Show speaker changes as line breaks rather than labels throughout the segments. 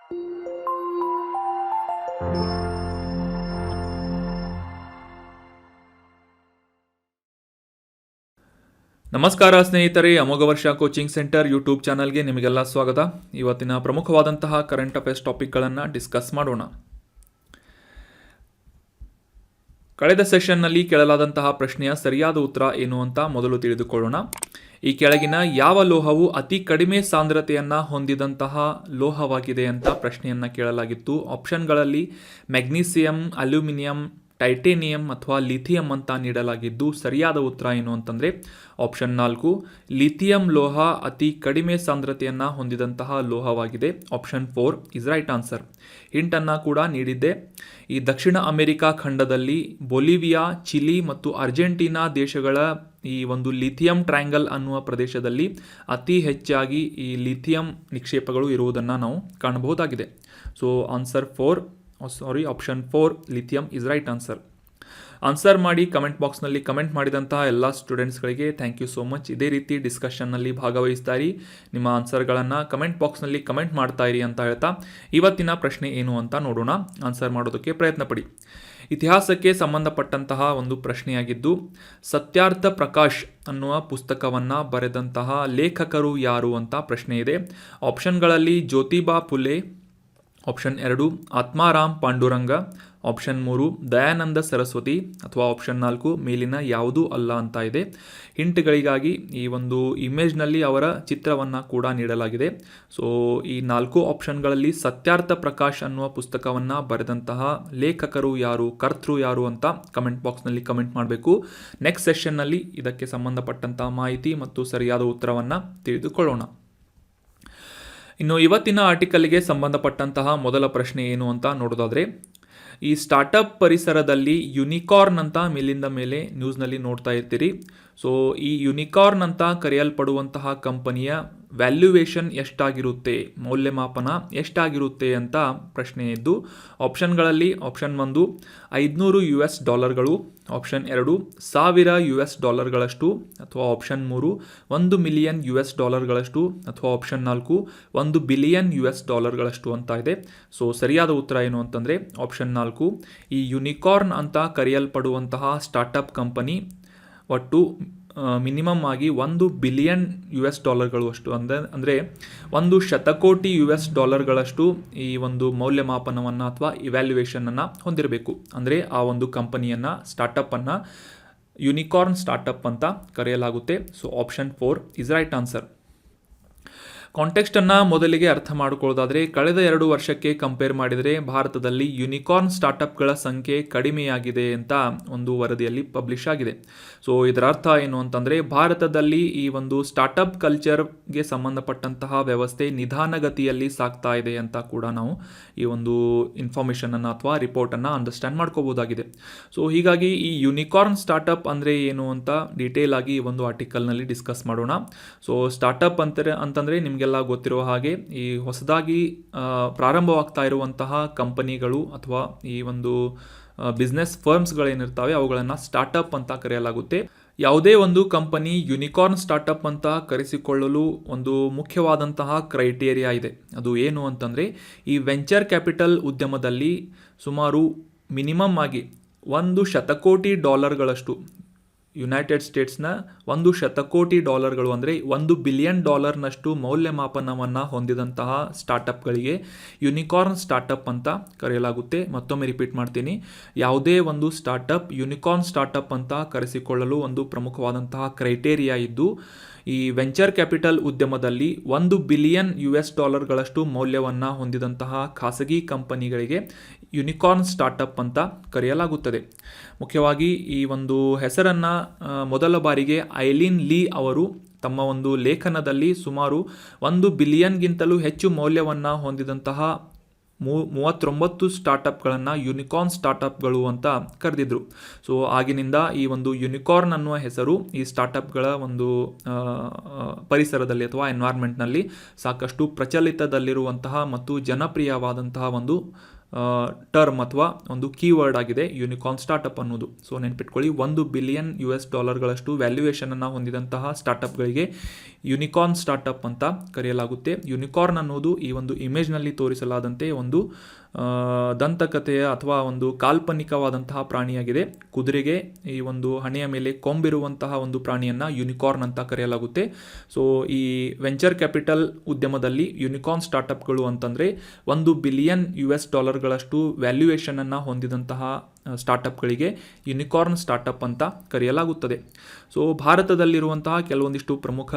ನಮಸ್ಕಾರ ಸ್ನೇಹಿತರೆ, ಅಮೋಘ ವರ್ಷ ಕೋಚಿಂಗ್ ಸೆಂಟರ್ ಯೂಟ್ಯೂಬ್ ಚಾನಲ್ಗೆ ನಿಮಗೆಲ್ಲ ಸ್ವಾಗತ. ಇವತ್ತಿನ ಪ್ರಮುಖವಾದಂತಹ ಕರೆಂಟ್ ಅಫೇರ್ಸ್ ಟಾಪಿಕ್ಗಳನ್ನು ಡಿಸ್ಕಸ್ ಮಾಡೋಣ. ಕಳೆದ ಸೆಷನ್ನಲ್ಲಿ ಕೇಳಲಾದಂತಹ ಪ್ರಶ್ನೆಯ ಸರಿಯಾದ ಉತ್ತರ ಏನು ಅಂತ ಮೊದಲು ತಿಳಿದುಕೊಳ್ಳೋಣ. ಈ ಕೆಳಗಿನ ಯಾವ ಲೋಹವು ಅತಿ ಕಡಿಮೆ ಸಾಂದ್ರತೆಯನ್ನು ಹೊಂದಿದಂತಹ ಲೋಹವಾಗಿದೆ ಅಂತ ಪ್ರಶ್ನೆಯನ್ನು ಕೇಳಲಾಗಿತ್ತು. ಆಪ್ಷನ್ಗಳಲ್ಲಿ ಮೆಗ್ನೀಸಿಯಂ, ಅಲ್ಯೂಮಿನಿಯಂ, ಟೈಟೇನಿಯಂ ಅಥವಾ ಲಿಥಿಯಂ ಅಂತ ನೀಡಲಾಗಿದ್ದು ಸರಿಯಾದ ಉತ್ತರ ಏನು ಅಂತಂದರೆ ಆಪ್ಷನ್ 4 ಲಿಥಿಯಂ ಲೋಹ ಅತಿ ಕಡಿಮೆ ಸಾಂದ್ರತೆಯನ್ನು ಹೊಂದಿದಂತಹ ಲೋಹವಾಗಿದೆ. Option 4 is right answer. ಹಿಂಟನ್ನು ಕೂಡ ನೀಡಿದ್ದೆ. ಈ ದಕ್ಷಿಣ ಅಮೆರಿಕಾ ಖಂಡದಲ್ಲಿ ಬೊಲಿವಿಯಾ, ಚಿಲಿ ಮತ್ತು ಅರ್ಜೆಂಟೀನಾ ದೇಶಗಳ ಈ ಒಂದು ಲಿಥಿಯಂ ಟ್ರಯಾಂಗಲ್ ಅನ್ನುವ ಪ್ರದೇಶದಲ್ಲಿ ಅತಿ ಹೆಚ್ಚಾಗಿ ಈ ಲಿಥಿಯಂ ನಿಕ್ಷೇಪಗಳು ಇರುವುದನ್ನು ನಾವು ಕಾಣಬಹುದಾಗಿದೆ. So option 4 lithium is right answer. Answer ಮಾಡಿ ಕಮೆಂಟ್ ಬಾಕ್ಸ್ನಲ್ಲಿ ಕಮೆಂಟ್ ಮಾಡಿದಂತಹ ಎಲ್ಲ ಸ್ಟೂಡೆಂಟ್ಸ್ಗಳಿಗೆ ಥ್ಯಾಂಕ್ ಯು ಸೋ ಮಚ್. ಇದೇ ರೀತಿ ಡಿಸ್ಕಷನ್ನಲ್ಲಿ ಭಾಗವಹಿಸ್ತಾ ಇರಿ, ನಿಮ್ಮ ಆನ್ಸರ್ಗಳನ್ನು ಕಮೆಂಟ್ ಬಾಕ್ಸ್ನಲ್ಲಿ ಕಮೆಂಟ್ ಮಾಡ್ತಾ ಇರಿ ಅಂತ ಹೇಳ್ತಾ ಇವತ್ತಿನ ಪ್ರಶ್ನೆ ಏನು ಅಂತ ನೋಡೋಣ. ಆನ್ಸರ್ ಮಾಡೋದಕ್ಕೆ ಪ್ರಯತ್ನ ಪಡಿ. ಇತಿಹಾಸಕ್ಕೆ ಸಂಬಂಧಪಟ್ಟಂತಹ ಒಂದು ಪ್ರಶ್ನೆಯಾಗಿದ್ದು, ಸತ್ಯಾರ್ಥ ಪ್ರಕಾಶ್ ಅನ್ನುವ ಪುಸ್ತಕವನ್ನು ಬರೆದಂತಹ ಲೇಖಕರು ಯಾರು ಅಂತ ಪ್ರಶ್ನೆ ಇದೆ. ಆಪ್ಷನ್ಗಳಲ್ಲಿ ಜ್ಯೋತಿಬಾ ಫುಲೆ, ಆಪ್ಷನ್ 2 ಆತ್ಮಾರಾಮ್ ಪಾಂಡುರಂಗ, ಆಪ್ಷನ್ 3 ದಯಾನಂದ ಸರಸ್ವತಿ ಅಥವಾ ಆಪ್ಷನ್ 4 ಮೇಲಿನ ಯಾವುದೂ ಅಲ್ಲ ಅಂತ ಇದೆ. ಹಿಂಟ್ಗಳಿಗಾಗಿ ಈ ಒಂದು ಇಮೇಜ್ನಲ್ಲಿ ಅವರ ಚಿತ್ರವನ್ನು ಕೂಡ ನೀಡಲಾಗಿದೆ. ಸೊ ಈ 4 ಆಪ್ಷನ್ಗಳಲ್ಲಿ ಸತ್ಯಾರ್ಥ ಪ್ರಕಾಶ್ ಅನ್ನುವ ಪುಸ್ತಕವನ್ನು ಬರೆದಂತಹ ಲೇಖಕರು ಯಾರು, ಕರ್ತೃ ಯಾರು ಅಂತ ಕಮೆಂಟ್ ಬಾಕ್ಸ್ನಲ್ಲಿ ಕಮೆಂಟ್ ಮಾಡಬೇಕು. ನೆಕ್ಸ್ಟ್ ಸೆಷನ್ನಲ್ಲಿ ಇದಕ್ಕೆ ಸಂಬಂಧಪಟ್ಟಂತಹ ಮಾಹಿತಿ ಮತ್ತು ಸರಿಯಾದ ಉತ್ತರವನ್ನು ತಿಳಿದುಕೊಳ್ಳೋಣ. ಇನ್ನು ಇವತ್ತಿನ ಆರ್ಟಿಕಲ್ಗೆ ಸಂಬಂಧಪಟ್ಟಂತಹ ಮೊದಲ ಪ್ರಶ್ನೆ ಏನು ಅಂತ ನೋಡೋದಾದರೆ, ಈ ಸ್ಟಾರ್ಟಪ್ ಪರಿಸರದಲ್ಲಿ ಯುನಿಕಾರ್ನ್ ಅಂತ ಮೇಲಿಂದ ಮೇಲೆ ನ್ಯೂಸ್ನಲ್ಲಿ ನೋಡ್ತಾ ಇರ್ತೀರಿ. ಸೊ ಈ ಯುನಿಕಾರ್ನ್ ಅಂತ ಕರೆಯಲ್ಪಡುವಂತಹ ಕಂಪನಿಯ ವ್ಯಾಲ್ಯೂಯೇಷನ್ ಎಷ್ಟಾಗಿರುತ್ತೆ, ಮೌಲ್ಯಮಾಪನ ಎಷ್ಟಾಗಿರುತ್ತೆ ಅಂತ ಪ್ರಶ್ನೆ ಇದ್ದು, ಆಪ್ಷನ್ಗಳಲ್ಲಿ ಆಪ್ಷನ್ 1 $500, ಆಪ್ಷನ್ 2 $1,000 ಅಥವಾ ಆಪ್ಷನ್ 3 $1 ಮಿಲಿಯನ್ ಅಥವಾ ಆಪ್ಷನ್ 4 $1 ಬಿಲಿಯನ್ ಅಂತ ಇದೆ. ಸೊ ಸರಿಯಾದ ಉತ್ತರ ಏನು ಅಂತಂದರೆ ಆಪ್ಷನ್ 4. ಈ ಯುನಿಕಾರ್ನ್ ಅಂತ ಕರೆಯಲ್ಪಡುವಂತಹ ಸ್ಟಾರ್ಟಪ್ ಕಂಪನಿ ಒಟ್ಟು ಮಿನಿಮಮ್ ಆಗಿ $1 ಬಿಲಿಯನ್ ಅಷ್ಟು ಅಂದರೆ $1,000,00,000 ಈ ಒಂದು ಮೌಲ್ಯಮಾಪನವನ್ನು ಅಥವಾ ಇವ್ಯಾಲ್ಯೂಯೇಷನನ್ನು ಹೊಂದಿರಬೇಕು. ಅಂದರೆ ಆ ಒಂದು ಕಂಪನಿಯನ್ನು, ಸ್ಟಾರ್ಟಪ್ಪನ್ನು ಯುನಿಕಾರ್ನ್ ಸ್ಟಾರ್ಟಪ್ ಅಂತ ಕರೆಯಲಾಗುತ್ತೆ. So option 4 is right answer. ಕಾಂಟೆಕ್ಸ್ಟನ್ನು ಮೊದಲಿಗೆ ಅರ್ಥ ಮಾಡಿಕೊಳ್ಳೋದಾದರೆ, ಕಳೆದ 2 ವರ್ಷಕ್ಕೆ ಕಂಪೇರ್ ಮಾಡಿದರೆ ಭಾರತದಲ್ಲಿ ಯುನಿಕಾರ್ನ್ ಸ್ಟಾರ್ಟಪ್ಗಳ ಸಂಖ್ಯೆ ಕಡಿಮೆಯಾಗಿದೆ ಅಂತ ಒಂದು ವರದಿಯಲ್ಲಿ ಪಬ್ಲಿಷ್ ಆಗಿದೆ. ಸೊ ಇದರ ಅರ್ಥ ಏನು ಅಂತಂದರೆ, ಭಾರತದಲ್ಲಿ ಈ ಒಂದು ಸ್ಟಾರ್ಟಪ್ ಕಲ್ಚರ್ಗೆ ಸಂಬಂಧಪಟ್ಟಂತಹ ವ್ಯವಸ್ಥೆ ನಿಧಾನಗತಿಯಲ್ಲಿ ಸಾಗ್ತಾ ಇದೆ ಅಂತ ಕೂಡ ನಾವು ಈ ಒಂದು ಇನ್ಫಾರ್ಮೇಷನನ್ನು ಅಥವಾ ರಿಪೋರ್ಟನ್ನು ಅಂಡರ್ಸ್ಟ್ಯಾಂಡ್ ಮಾಡ್ಕೋಬೋದಾಗಿದೆ. ಸೊ ಹೀಗಾಗಿ ಈ ಯುನಿಕಾರ್ನ್ ಸ್ಟಾರ್ಟಪ್ ಅಂದರೆ ಏನು ಅಂತ ಡೀಟೇಲ್ ಆಗಿ ಈ ಒಂದು ಆರ್ಟಿಕಲ್ನಲ್ಲಿ ಡಿಸ್ಕಸ್ ಮಾಡೋಣ. ಸೊ ಸ್ಟಾರ್ಟಪ್ ಅಂತಂದರೆ ನಿಮಗೆ ಗೊತ್ತಿರುವ ಹಾಗೆ ಈ ಹೊಸದಾಗಿ ಪ್ರಾರಂಭವಾಗ್ತಾ ಇರುವಂತಹ ಕಂಪನಿಗಳು ಅಥವಾ ಈ ಒಂದು ಬಿಸ್ನೆಸ್ ಫರ್ಮ್ಸ್ಗಳೇನಿರ್ತವೆ ಅವುಗಳನ್ನು ಸ್ಟಾರ್ಟಪ್ ಅಂತ ಕರೆಯಲಾಗುತ್ತೆ. ಯಾವುದೇ ಒಂದು ಕಂಪನಿ ಯುನಿಕಾರ್ನ್ ಸ್ಟಾರ್ಟಪ್ ಅಂತ ಕರೆಸಿಕೊಳ್ಳಲು ಒಂದು ಮುಖ್ಯವಾದಂತಹ ಕ್ರೈಟೇರಿಯಾ ಇದೆ. ಅದು ಏನು ಅಂತಂದರೆ, ಈ ವೆಂಚರ್ ಕ್ಯಾಪಿಟಲ್ ಉದ್ಯಮದಲ್ಲಿ ಸುಮಾರು ಮಿನಿಮಮ್ ಆಗಿ $1,000,00,000 ಯುನೈಟೆಡ್ ಸ್ಟೇಟ್ಸ್ನ $1,000,00,000 ಅಂದರೆ $1 ಬಿಲಿಯನ್ ಮೌಲ್ಯಮಾಪನವನ್ನು ಹೊಂದಿದಂತಹ ಸ್ಟಾರ್ಟಪ್ಗಳಿಗೆ ಯುನಿಕಾರ್ನ್ ಸ್ಟಾರ್ಟಪ್ ಅಂತ ಕರೆಯಲಾಗುತ್ತೆ. ಮತ್ತೊಮ್ಮೆ ರಿಪೀಟ್ ಮಾಡ್ತೀನಿ, ಯಾವುದೇ ಒಂದು ಸ್ಟಾರ್ಟಪ್ ಯುನಿಕಾರ್ನ್ ಸ್ಟಾರ್ಟಪ್ ಅಂತ ಕರೆಸಿಕೊಳ್ಳಲು ಒಂದು ಪ್ರಮುಖವಾದಂತಹ ಕ್ರೈಟೇರಿಯಾ ಇದ್ದು, ಈ ವೆಂಚರ್ ಕ್ಯಾಪಿಟಲ್ ಉದ್ಯಮದಲ್ಲಿ $1 ಬಿಲಿಯನ್ ಮೌಲ್ಯವನ್ನು ಹೊಂದಿದಂತಹ ಖಾಸಗಿ ಕಂಪನಿಗಳಿಗೆ ಯುನಿಕಾರ್ನ್ ಸ್ಟಾರ್ಟಪ್ ಅಂತ ಕರೆಯಲಾಗುತ್ತದೆ. ಮುಖ್ಯವಾಗಿ ಈ ಒಂದು ಹೆಸರನ್ನು ಮೊದಲ ಬಾರಿಗೆ ಐಲೀನ್ ಲೀ ಅವರು ತಮ್ಮ ಒಂದು ಲೇಖನದಲ್ಲಿ ಸುಮಾರು $1 ಬಿಲಿಯನ್ಗಿಂತಲೂ ಹೆಚ್ಚು ಮೌಲ್ಯವನ್ನು ಹೊಂದಿದಂತಹ 39 ಸ್ಟಾರ್ಟಪ್ಗಳನ್ನು ಯುನಿಕಾರ್ನ್ ಸ್ಟಾರ್ಟಪ್ಗಳು ಅಂತ ಕರೆದಿದ್ರು. ಸೊ ಆಗಿನಿಂದ ಈ ಒಂದು ಯುನಿಕಾರ್ನ್ ಅನ್ನುವ ಹೆಸರು ಈ ಸ್ಟಾರ್ಟಪ್ಗಳ ಒಂದು ಪರಿಸರದಲ್ಲಿ ಅಥವಾ ಎನ್ವೈರ್ಮೆಂಟ್ನಲ್ಲಿ ಸಾಕಷ್ಟು ಪ್ರಚಲಿತದಲ್ಲಿರುವಂತಹ ಮತ್ತು ಜನಪ್ರಿಯವಾದಂತಹ ಒಂದು ಟರ್ಮ್ ಅಥವಾ ಒಂದು ಕೀವರ್ಡ್ ಆಗಿದೆ ಯೂನಿಕಾರ್ನ್ ಸ್ಟಾರ್ಟಪ್ ಅನ್ನೋದು. ಸೊ ನೆನ್ಪಿಟ್ಕೊಳ್ಳಿ, $1 ಬಿಲಿಯನ್ ವ್ಯಾಲ್ಯೂಯೇಷನನ್ನು ಹೊಂದಿದಂತಹ ಸ್ಟಾರ್ಟಪ್ಗಳಿಗೆ ಯೂನಿಕಾರ್ನ್ ಸ್ಟಾರ್ಟಪ್ ಅಂತ ಕರೆಯಲಾಗುತ್ತೆ. ಯೂನಿಕಾರ್ನ್ ಅನ್ನೋದು ಈ ಒಂದು ಇಮೇಜ್ನಲ್ಲಿ ತೋರಿಸಲಾದಂತೆ ಒಂದು ದಂತಕಥೆಯ ಅಥವಾ ಒಂದು ಕಾಲ್ಪನಿಕವಾದಂತಹ ಪ್ರಾಣಿಯಾಗಿದೆ. ಕುದುರೆಗೆ ಈ ಒಂದು ಹಣೆಯ ಮೇಲೆ ಕೊಂಬಿರುವಂತಹ ಒಂದು ಪ್ರಾಣಿಯನ್ನು ಯೂನಿಕಾರ್ನ್ ಅಂತ ಕರೆಯಲಾಗುತ್ತೆ. ಸೊ ಈ ವೆಂಚರ್ ಕ್ಯಾಪಿಟಲ್ ಉದ್ಯಮದಲ್ಲಿ ಯೂನಿಕಾರ್ನ್ ಸ್ಟಾರ್ಟಪ್ಗಳು ಅಂತಂದರೆ $1 ಬಿಲಿಯನ್ ವ್ಯಾಲ್ಯೂಯೇಷನನ್ನು ಹೊಂದಿದಂತಹ ಸ್ಟಾರ್ಟಪ್ಗಳಿಗೆ ಯೂನಿಕಾರ್ನ್ ಸ್ಟಾರ್ಟಪ್ ಅಂತ ಕರೆಯಲಾಗುತ್ತದೆ. ಸೊ ಭಾರತದಲ್ಲಿರುವಂತಹ ಕೆಲವೊಂದಿಷ್ಟು ಪ್ರಮುಖ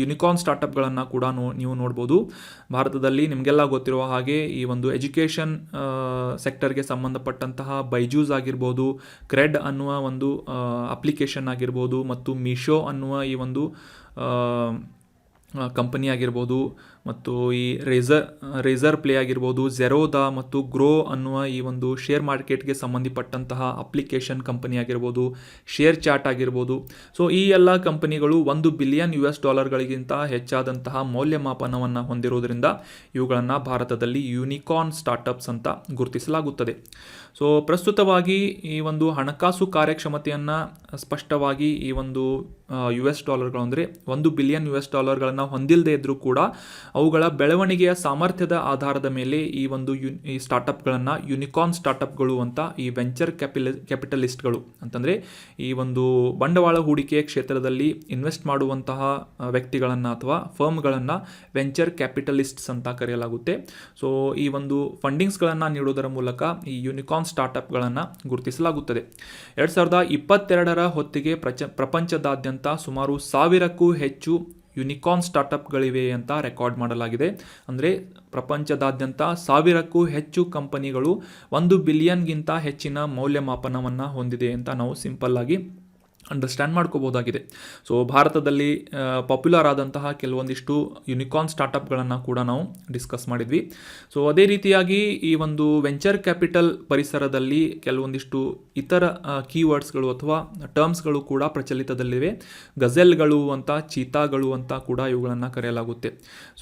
ಯೂನಿಕಾರ್ನ್ ಸ್ಟಾರ್ಟಪ್ಗಳನ್ನು ಕೂಡ ನೀವು ನೋಡ್ಬೋದು. ಭಾರತದಲ್ಲಿ ನಿಮಗೆಲ್ಲ ಗೊತ್ತಿರುವ ಹಾಗೆ ಈ ಒಂದು ಎಜುಕೇಷನ್ ಸೆಕ್ಟರ್ಗೆ ಸಂಬಂಧಪಟ್ಟಂತಹ ಬೈಜೂಸ್ ಆಗಿರ್ಬೋದು, ಕ್ರೆಡ್ ಅನ್ನುವ ಒಂದು ಅಪ್ಲಿಕೇಶನ್ ಆಗಿರ್ಬೋದು, ಮತ್ತು ಮೀಶೋ ಅನ್ನುವ ಈ ಒಂದು ಕಂಪನಿ ಆಗಿರ್ಬೋದು, ಮತ್ತು ಈ ರೇಸರ್ ಪ್ಲೇ ಆಗಿರ್ಬೋದು, ಝೆರೋದಾ ಮತ್ತು ಗ್ರೋ ಅನ್ನುವ ಈ ಒಂದು ಶೇರ್ ಮಾರ್ಕೆಟ್ಗೆ ಸಂಬಂಧಪಟ್ಟಂತಹ ಅಪ್ಲಿಕೇಶನ್ ಕಂಪನಿ ಆಗಿರ್ಬೋದು, ಶೇರ್ ಚಾಟ್ ಆಗಿರ್ಬೋದು. ಸೊ ಈ ಎಲ್ಲ ಕಂಪನಿಗಳು $1 ಬಿಲಿಯನ್ ಹೆಚ್ಚಾದಂತಹ ಮೌಲ್ಯಮಾಪನವನ್ನು ಹೊಂದಿರುವುದರಿಂದ ಇವುಗಳನ್ನು ಭಾರತದಲ್ಲಿ ಯೂನಿಕಾರ್ನ್ ಸ್ಟಾರ್ಟಪ್ಸ್ ಅಂತ ಗುರುತಿಸಲಾಗುತ್ತದೆ. ಸೊ ಪ್ರಸ್ತುತವಾಗಿ ಈ ಒಂದು ಹಣಕಾಸು ಕಾರ್ಯಕ್ಷಮತೆಯನ್ನು ಸ್ಪಷ್ಟವಾಗಿ ಈ ಒಂದು $ಗಳು ಅಂದರೆ $1 ಬಿಲಿಯನ್ ಹೊಂದಿಲ್ಲದೆ ಇದ್ದರೂ ಕೂಡ ಅವುಗಳ ಬೆಳವಣಿಗೆಯ ಸಾಮರ್ಥ್ಯದ ಆಧಾರದ ಮೇಲೆ ಈ ಒಂದು ಈ ಸ್ಟಾರ್ಟಪ್ಗಳನ್ನು ಯೂನಿಕಾರ್ನ್ ಸ್ಟಾರ್ಟಪ್ಗಳು ಅಂತ ಈ ವೆಂಚರ್ ಕ್ಯಾಪಿಟಲಿಸ್ಟ್ಗಳು ಅಂತಂದರೆ ಈ ಒಂದು ಬಂಡವಾಳ ಹೂಡಿಕೆಯ ಕ್ಷೇತ್ರದಲ್ಲಿ ಇನ್ವೆಸ್ಟ್ ಮಾಡುವಂತಹ ವ್ಯಕ್ತಿಗಳನ್ನು ಅಥವಾ ಫರ್ಮ್ಗಳನ್ನು ವೆಂಚರ್ ಕ್ಯಾಪಿಟಲಿಸ್ಟ್ಸ್ ಅಂತ ಕರೆಯಲಾಗುತ್ತೆ. ಸೊ ಈ ಒಂದು ಫಂಡಿಂಗ್ಸ್ಗಳನ್ನು ನೀಡುವುದರ ಮೂಲಕ ಈ ಯೂನಿಕಾರ್ನ್ ಸ್ಟಾರ್ಟಪ್ಗಳನ್ನು ಗುರುತಿಸಲಾಗುತ್ತದೆ. 2022 ಹೊತ್ತಿಗೆ ಪ್ರಪಂಚದಾದ್ಯಂತ ಸುಮಾರು 1000ಕ್ಕೂ ಹೆಚ್ಚು ಯೂನಿಕಾರ್ನ್ ಸ್ಟಾರ್ಟಪ್ಗಳಿವೆ ಅಂತ ರೆಕಾರ್ಡ್ ಮಾಡಲಾಗಿದೆ. ಅಂದರೆ ಪ್ರಪಂಚದಾದ್ಯಂತ 1000ಕ್ಕೂ ಹೆಚ್ಚು ಕಂಪನಿಗಳು $1 ಬಿಲಿಯನ್ಗಿಂತ ಹೆಚ್ಚಿನ ಮೌಲ್ಯಮಾಪನವನ್ನು ಹೊಂದಿದೆ ಅಂತ ನಾವು ಸಿಂಪಲ್ ಆಗಿ ಅಂಡರ್ಸ್ಟ್ಯಾಂಡ್ ಮಾಡ್ಕೋಬೋದಾಗಿದೆ. ಸೊ ಭಾರತದಲ್ಲಿ ಪಾಪ್ಯುಲರ್ ಆದಂತಹ ಕೆಲವೊಂದಿಷ್ಟು ಯೂನಿಕಾರ್ನ್ ಸ್ಟಾರ್ಟಪ್ಗಳನ್ನು ಕೂಡ ನಾವು ಡಿಸ್ಕಸ್ ಮಾಡಿದ್ವಿ. ಸೊ ಅದೇ ರೀತಿಯಾಗಿ ಈ ಒಂದು ವೆಂಚರ್ ಕ್ಯಾಪಿಟಲ್ ಪರಿಸರದಲ್ಲಿ ಕೆಲವೊಂದಿಷ್ಟು ಇತರ ಕೀವರ್ಡ್ಸ್ಗಳು ಅಥವಾ ಟರ್ಮ್ಸ್ಗಳು ಕೂಡ ಪ್ರಚಲಿತದಲ್ಲಿವೆ. ಗಜೆಲ್ಗಳು ಅಂತ, ಚೀತಾಗಳು ಅಂತ ಕೂಡ ಇವುಗಳನ್ನು ಕರೆಯಲಾಗುತ್ತೆ.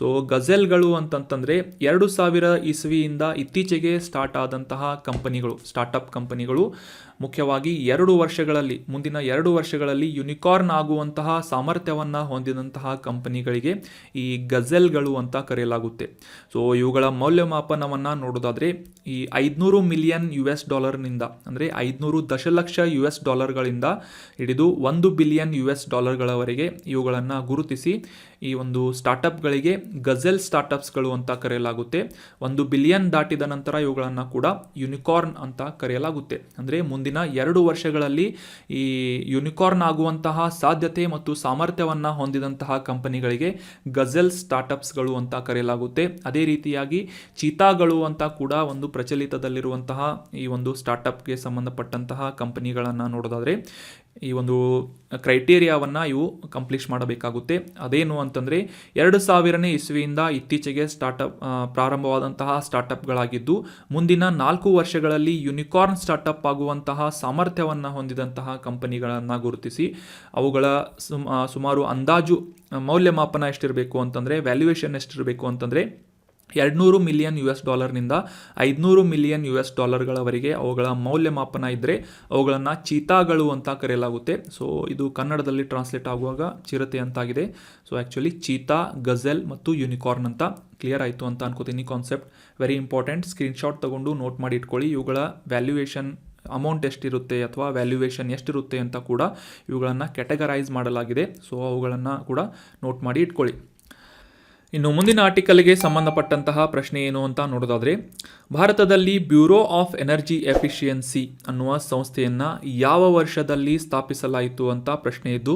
ಸೊ ಗಜೆಲ್ಗಳು ಅಂತಂತಂದರೆ 2000 ಇಸ್ವಿಯಿಂದ ಇತ್ತೀಚೆಗೆ ಸ್ಟಾರ್ಟ್ ಆದಂತಹ ಕಂಪನಿಗಳು, ಸ್ಟಾರ್ಟಪ್ ಕಂಪನಿಗಳು ಮುಖ್ಯವಾಗಿ ಮುಂದಿನ 2 ವರ್ಷಗಳಲ್ಲಿ ಯೂನಿಕಾರ್ನ್ ಆಗುವಂತಹ ಸಾಮರ್ಥ್ಯವನ್ನು ಹೊಂದಿದಂತಹ ಕಂಪನಿಗಳಿಗೆ ಈ ಗಜೆಲ್ಗಳು ಅಂತ ಕರೆಯಲಾಗುತ್ತೆ. ಸೊ ಇವುಗಳ ಮೌಲ್ಯಮಾಪನವನ್ನು ನೋಡೋದಾದರೆ ಈ $500 ಮಿಲಿಯನ್ ನಿಂದ ಅಂದರೆ 500 ದಶಲಕ್ಷ $ಗಳಿಂದ ಹಿಡಿದು $1 ಬಿಲಿಯನ್ $ಗಳವರೆಗೆ ಇವುಗಳನ್ನು ಗುರುತಿಸಿ ಈ ಒಂದು ಸ್ಟಾರ್ಟಪ್ಗಳಿಗೆ ಗಜೆಲ್ ಸ್ಟಾರ್ಟಪ್ಸ್ಗಳು ಅಂತ ಕರೆಯಲಾಗುತ್ತೆ. 1 ಬಿಲಿಯನ್ ದಾಟಿದ ನಂತರ ಇವುಗಳನ್ನು ಕೂಡ ಯೂನಿಕಾರ್ನ್ ಅಂತ ಕರೆಯಲಾಗುತ್ತೆ. ಅಂದರೆ ಮುಂದಿನ 2 ವರ್ಷಗಳಲ್ಲಿ ಈ ಯೂನಿಕಾರ್ನ್ ಆಗುವಂತಹ ಸಾಧ್ಯತೆ ಮತ್ತು ಸಾಮರ್ಥ್ಯವನ್ನು ಹೊಂದಿದಂತಹ ಕಂಪನಿಗಳಿಗೆ ಗಜೆಲ್ ಸ್ಟಾರ್ಟಪ್ಸ್ಗಳು ಅಂತ ಕರೆಯಲಾಗುತ್ತೆ. ಅದೇ ರೀತಿಯಾಗಿ ಚೀತಾಗಳು ಅಂತ ಕೂಡ ಒಂದು ಪ್ರಚಲಿತದಲ್ಲಿರುವಂತಹ ಈ ಒಂದು ಸ್ಟಾರ್ಟಪ್ಗೆ ಸಂಬಂಧಪಟ್ಟಂತಹ ಕಂಪನಿಗಳನ್ನು ನೋಡೋದಾದರೆ ಈ ಒಂದು ಕ್ರೈಟೇರಿಯಾವನ್ನು ಇವು ಕಂಪ್ಲೀಟ್ ಮಾಡಬೇಕಾಗುತ್ತೆ. ಅದೇನು ಅಂತಂದರೆ 2000ನೇ ಇಸ್ವಿಯಿಂದ ಇತ್ತೀಚೆಗೆ ಪ್ರಾರಂಭವಾದಂತಹ ಸ್ಟಾರ್ಟಪ್ಗಳಾಗಿದ್ದು ಮುಂದಿನ 4 ವರ್ಷಗಳಲ್ಲಿ ಯೂನಿಕಾರ್ನ್ ಸ್ಟಾರ್ಟಪ್ ಆಗುವಂತಹ ಸಾಮರ್ಥ್ಯವನ್ನು ಹೊಂದಿದಂತಹ ಕಂಪನಿಗಳನ್ನು ಗುರುತಿಸಿ ಅವುಗಳ ಸುಮಾರು ಅಂದಾಜು ಮೌಲ್ಯಮಾಪನ ಎಷ್ಟಿರಬೇಕು ಅಂತಂದರೆ, ವ್ಯಾಲ್ಯೂಯೇಷನ್ ಎಷ್ಟಿರಬೇಕು ಅಂತಂದರೆ $200 ಮಿಲಿಯನ್ ನಿಂದ $500 ಮಿಲಿಯನ್ ಗಳವರೆಗೆ ಅವುಗಳ ಮೌಲ್ಯಮಾಪನ ಇದ್ದರೆ ಅವುಗಳನ್ನು ಚೀತಾಗಳು ಅಂತ ಕರೆಯಲಾಗುತ್ತೆ. ಸೊ ಇದು ಕನ್ನಡದಲ್ಲಿ ಟ್ರಾನ್ಸ್ಲೇಟ್ ಆಗುವಾಗ ಚಿರತೆ ಅಂತಾಗಿದೆ. ಸೊ ಆ್ಯಕ್ಚುಲಿ ಚೀತಾ, ಗಜೆಲ್ ಮತ್ತು ಯೂನಿಕಾರ್ನ್ ಅಂತ ಕ್ಲಿಯರ್ ಆಯಿತು ಅಂತ ಅನ್ಕೋತೀನಿ. Concept very important. ಸ್ಕ್ರೀನ್ಶಾಟ್ ತಗೊಂಡು ನೋಟ್ ಮಾಡಿ ಇಟ್ಕೊಳ್ಳಿ. ಇವುಗಳ ವ್ಯಾಲ್ಯೂಯೇಷನ್ ಅಮೌಂಟ್ ಎಷ್ಟಿರುತ್ತೆ ಅಥವಾ ವ್ಯಾಲ್ಯೂಯೇಷನ್ ಎಷ್ಟಿರುತ್ತೆ ಅಂತ ಕೂಡ ಇವುಗಳನ್ನು ಕ್ಯಾಟಗರೈಸ್ ಮಾಡಲಾಗಿದೆ. ಸೊ ಅವುಗಳನ್ನು ಕೂಡ ನೋಟ್ ಮಾಡಿ ಇಟ್ಕೊಳ್ಳಿ. ಇನ್ನು ಮುಂದಿನ ಆರ್ಟಿಕಲ್ಗೆ ಸಂಬಂಧಪಟ್ಟಂತಹ ಪ್ರಶ್ನೆ ಏನು ಅಂತ ನೋಡೋದಾದರೆ, ಭಾರತದಲ್ಲಿ ಬ್ಯೂರೋ ಆಫ್ ಎನರ್ಜಿ ಎಫಿಷಿಯನ್ಸಿ ಅನ್ನುವ ಸಂಸ್ಥೆಯನ್ನು ಯಾವ ವರ್ಷದಲ್ಲಿ ಸ್ಥಾಪಿಸಲಾಯಿತು ಅಂತ ಪ್ರಶ್ನೆ ಇದ್ದು,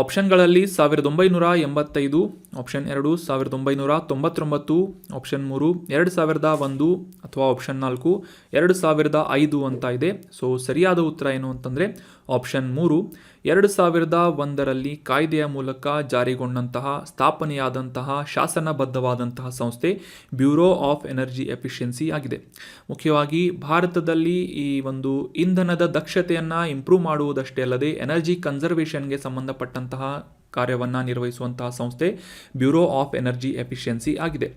ಆಪ್ಷನ್ಗಳಲ್ಲಿ 1985, ಆಪ್ಷನ್ 2 1999, ಆಪ್ಷನ್ 3 2001 ಅಥವಾ ಆಪ್ಷನ್ 4 2005 ಅಂತ ಇದೆ. ಸೊ ಸರಿಯಾದ ಉತ್ತರ ಏನು ಅಂತಂದರೆ ಆಪ್ಷನ್ 3 2001ರಲ್ಲಿ ಕಾಯ್ದೆಯ ಮೂಲಕ ಜಾರಿಗೊಂಡಂತಹ ಸ್ಥಾಪನೆಯಾದಂತಹ ಶಾಸನಬದ್ಧವಾದಂತಹ ಸಂಸ್ಥೆ ಬ್ಯೂರೋ ಆಫ್ ಎನರ್ಜಿ ಎಫಿಷಿಯನ್ಸಿ ಆಗಿದೆ. ಮುಖ್ಯವಾಗಿ ಭಾರತದಲ್ಲಿ ಈ ಒಂದು ಇಂಧನದ ದಕ್ಷತೆಯನ್ನು ಇಂಪ್ರೂವ್ ಮಾಡುವುದಷ್ಟೇ ಅಲ್ಲದೆ ಎನರ್ಜಿ ಕನ್ಸರ್ವೇಷನ್ಗೆ ಸಂಬಂಧಪಟ್ಟಂತಹ ಕಾರ್ಯವನ್ನು ನಿರ್ವಹಿಸುವಂತಹ ಸಂಸ್ಥೆ ಬ್ಯೂರೋ ಆಫ್ ಎನರ್ಜಿ ಎಫಿಷಿಯನ್ಸಿ ಆಗಿದೆ.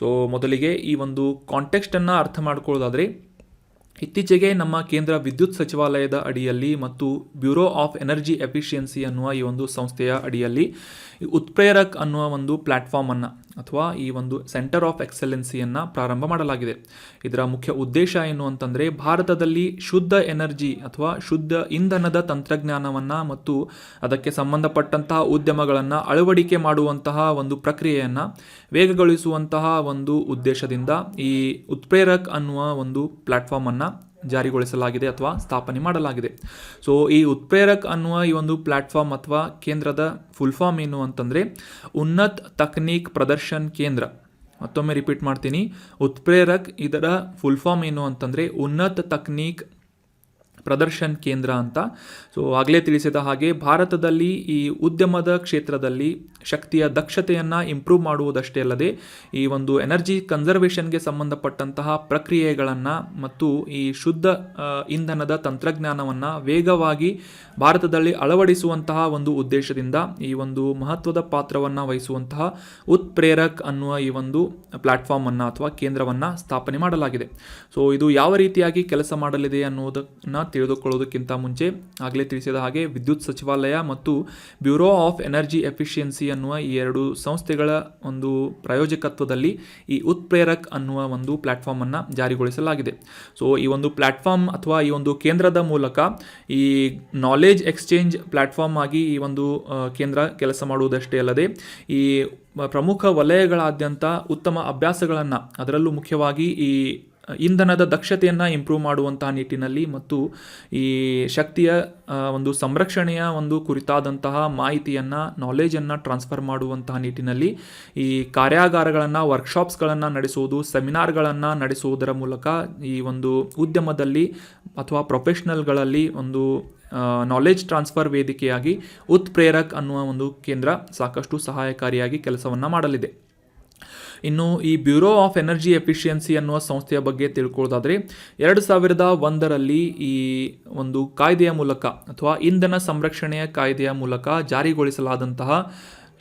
ಸೊ ಮೊದಲಿಗೆ ಈ ಒಂದು ಕಾಂಟೆಕ್ಸ್ಟನ್ನು ಅರ್ಥ ಮಾಡ್ಕೊಳ್ಳೋದಾದರೆ, ಇತ್ತೀಚೆಗೆ ನಮ್ಮ ಕೇಂದ್ರ ವಿದ್ಯುತ್ ಸಚಿವಾಲಯದ ಅಡಿಯಲ್ಲಿ ಮತ್ತು ಬ್ಯೂರೋ ಆಫ್ ಎನರ್ಜಿ ಎಫಿಷಿಯನ್ಸಿ ಅನ್ನುವ ಈ ಒಂದು ಸಂಸ್ಥೆಯ ಅಡಿಯಲ್ಲಿ ಉತ್ಪ್ರೇರಕ್ ಅನ್ನುವ ಒಂದು ಪ್ಲ್ಯಾಟ್ಫಾರ್ಮನ್ನು ಅಥವಾ ಈ ಒಂದು ಸೆಂಟರ್ ಆಫ್ ಎಕ್ಸಲೆನ್ಸಿಯನ್ನು ಪ್ರಾರಂಭ ಮಾಡಲಾಗಿದೆ. ಇದರ ಮುಖ್ಯ ಉದ್ದೇಶ ಏನು ಅಂತಂದರೆ, ಭಾರತದಲ್ಲಿ ಶುದ್ಧ ಎನರ್ಜಿ ಅಥವಾ ಶುದ್ಧ ಇಂಧನದ ತಂತ್ರಜ್ಞಾನವನ್ನು ಮತ್ತು ಅದಕ್ಕೆ ಸಂಬಂಧಪಟ್ಟಂತಹ ಉದ್ಯಮಗಳನ್ನು ಅಳವಡಿಕೆ ಮಾಡುವಂತಹ ಒಂದು ಪ್ರಕ್ರಿಯೆಯನ್ನು ವೇಗಗೊಳಿಸುವಂತಹ ಒಂದು ಉದ್ದೇಶದಿಂದ ಈ ಉತ್ಪ್ರೇರಕ್ ಅನ್ನುವ ಒಂದು ಪ್ಲ್ಯಾಟ್ಫಾರ್ಮನ್ನು ಜಾರಿಗೊಳಿಸಲಾಗಿದೆ ಅಥವಾ ಸ್ಥಾಪನೆ ಮಾಡಲಾಗಿದೆ. ಸೊ ಈ ಉತ್ಪ್ರೇರಕ್ ಅನ್ನುವ ಈ ಒಂದು ಪ್ಲ್ಯಾಟ್ಫಾರ್ಮ್ ಅಥವಾ ಕೇಂದ್ರದ ಫುಲ್ ಫಾರ್ಮ್ ಏನು ಅಂತಂದರೆ, ಉನ್ನತ್ ತಕ್ನೀಕ್ ಪ್ರದರ್ಶನ್ ಕೇಂದ್ರ. ಮತ್ತೊಮ್ಮೆ ರಿಪೀಟ್ ಮಾಡ್ತೀನಿ, ಉತ್ಪ್ರೇರಕ್ ಇದರ ಫುಲ್ ಫಾರ್ಮ್ ಏನು ಅಂತಂದರೆ ಉನ್ನತ್ ತಕ್ನೀಕ್ ಪ್ರದರ್ಶನ್ ಕೇಂದ್ರ ಅಂತ. ಸೊ ಆಗಲೇ ತಿಳಿಸಿದ ಹಾಗೆ ಭಾರತದಲ್ಲಿ ಈ ಉದ್ಯಮದ ಕ್ಷೇತ್ರದಲ್ಲಿ ಶಕ್ತಿಯ ದಕ್ಷತೆಯನ್ನು ಇಂಪ್ರೂವ್ ಮಾಡುವುದಷ್ಟೇ ಅಲ್ಲದೆ ಈ ಒಂದು ಎನರ್ಜಿ ಕನ್ಸರ್ವೇಷನ್ಗೆ ಸಂಬಂಧಪಟ್ಟಂತಹ ಪ್ರಕ್ರಿಯೆಗಳನ್ನು ಮತ್ತು ಈ ಶುದ್ಧ ಇಂಧನದ ತಂತ್ರಜ್ಞಾನವನ್ನು ವೇಗವಾಗಿ ಭಾರತದಲ್ಲಿ ಅಳವಡಿಸುವಂತಹ ಒಂದು ಉದ್ದೇಶದಿಂದ ಈ ಒಂದು ಮಹತ್ವದ ಪಾತ್ರವನ್ನು ವಹಿಸುವಂತಹ ಉತ್ಪ್ರೇರಕ್ ಅನ್ನುವ ಈ ಒಂದು ಪ್ಲ್ಯಾಟ್ಫಾರ್ಮನ್ನು ಅಥವಾ ಕೇಂದ್ರವನ್ನು ಸ್ಥಾಪನೆ ಮಾಡಲಾಗಿದೆ. ಸೊ ಇದು ಯಾವ ರೀತಿಯಾಗಿ ಕೆಲಸ ಮಾಡಲಿದೆ ಅನ್ನೋದನ್ನು ತಿಳಿದುಕೊಳ್ಳೋದಕ್ಕಿಂತ ಮುಂಚೆ ಆಗಲೇ ತಿಳಿಸಿದ ಹಾಗೆ ವಿದ್ಯುತ್ ಸಚಿವಾಲಯ ಮತ್ತು ಬ್ಯೂರೋ ಆಫ್ ಎನರ್ಜಿ ಎಫಿಷಿಯನ್ಸಿ ಅನ್ನುವ ಈ ಎರಡು ಸಂಸ್ಥೆಗಳ ಒಂದು ಪ್ರಾಯೋಜಕತ್ವದಲ್ಲಿ ಈ ಉತ್ಪ್ರೇರಕ್ ಅನ್ನುವ ಒಂದು ಪ್ಲ್ಯಾಟ್ಫಾರ್ಮನ್ನು ಜಾರಿಗೊಳಿಸಲಾಗಿದೆ. ಸೊ ಈ ಒಂದು ಪ್ಲ್ಯಾಟ್ಫಾರ್ಮ್ ಅಥವಾ ಈ ಒಂದು ಕೇಂದ್ರದ ಮೂಲಕ ಈ ನಾಲೆಜ್ ಎಕ್ಸ್ಚೇಂಜ್ ಪ್ಲ್ಯಾಟ್ಫಾರ್ಮ್ ಆಗಿ ಈ ಒಂದು ಕೇಂದ್ರ ಕೆಲಸ ಮಾಡುವುದಷ್ಟೇ ಅಲ್ಲದೆ ಈ ಪ್ರಮುಖ ವಲಯಗಳಾದ್ಯಂತ ಉತ್ತಮ ಅಭ್ಯಾಸಗಳನ್ನು, ಅದರಲ್ಲೂ ಮುಖ್ಯವಾಗಿ ಈ ಇಂಧನದ ದಕ್ಷತೆಯನ್ನು ಇಂಪ್ರೂವ್ ಮಾಡುವಂತಹ ನಿಟ್ಟಿನಲ್ಲಿ ಮತ್ತು ಈ ಶಕ್ತಿಯ ಒಂದು ಸಂರಕ್ಷಣೆಯ ಒಂದು ಕುರಿತಾದಂತಹ ಮಾಹಿತಿಯನ್ನು, ನಾಲೆಜನ್ನು ಟ್ರಾನ್ಸ್ಫರ್ ಮಾಡುವಂತಹ ನಿಟ್ಟಿನಲ್ಲಿ ಈ ಕಾರ್ಯಾಗಾರಗಳನ್ನು, ವರ್ಕ್ಶಾಪ್ಸ್ಗಳನ್ನು ನಡೆಸುವುದು, ಸೆಮಿನಾರ್ಗಳನ್ನು ನಡೆಸುವುದರ ಮೂಲಕ ಈ ಒಂದು ಉದ್ಯಮದಲ್ಲಿ ಅಥವಾ ಪ್ರೊಫೆಷ್ನಲ್ಗಳಲ್ಲಿ ಒಂದು ನಾಲೆಜ್ ಟ್ರಾನ್ಸ್ಫರ್ ವೇದಿಕೆಯಾಗಿ ಉತ್ಪ್ರೇರಕ್ ಅನ್ನುವ ಒಂದು ಕೇಂದ್ರ ಸಾಕಷ್ಟು ಸಹಾಯಕಾರಿಯಾಗಿ ಕೆಲಸವನ್ನು ಮಾಡಲಿದೆ. ಇನ್ನು ಈ ಬ್ಯೂರೋ ಆಫ್ ಎನರ್ಜಿ ಎಫಿಷಿಯನ್ಸಿ ಅನ್ನುವ ಸಂಸ್ಥೆಯ ಬಗ್ಗೆ ತಿಳ್ಕೊಳ್ಳೋದಾದರೆ, 2001ರಲ್ಲಿ ಈ ಒಂದು ಕಾಯ್ದೆಯ ಮೂಲಕ ಅಥವಾ ಇಂಧನ ಸಂರಕ್ಷಣೆಯ ಕಾಯ್ದೆಯ ಮೂಲಕ ಜಾರಿಗೊಳಿಸಲಾದಂತಹ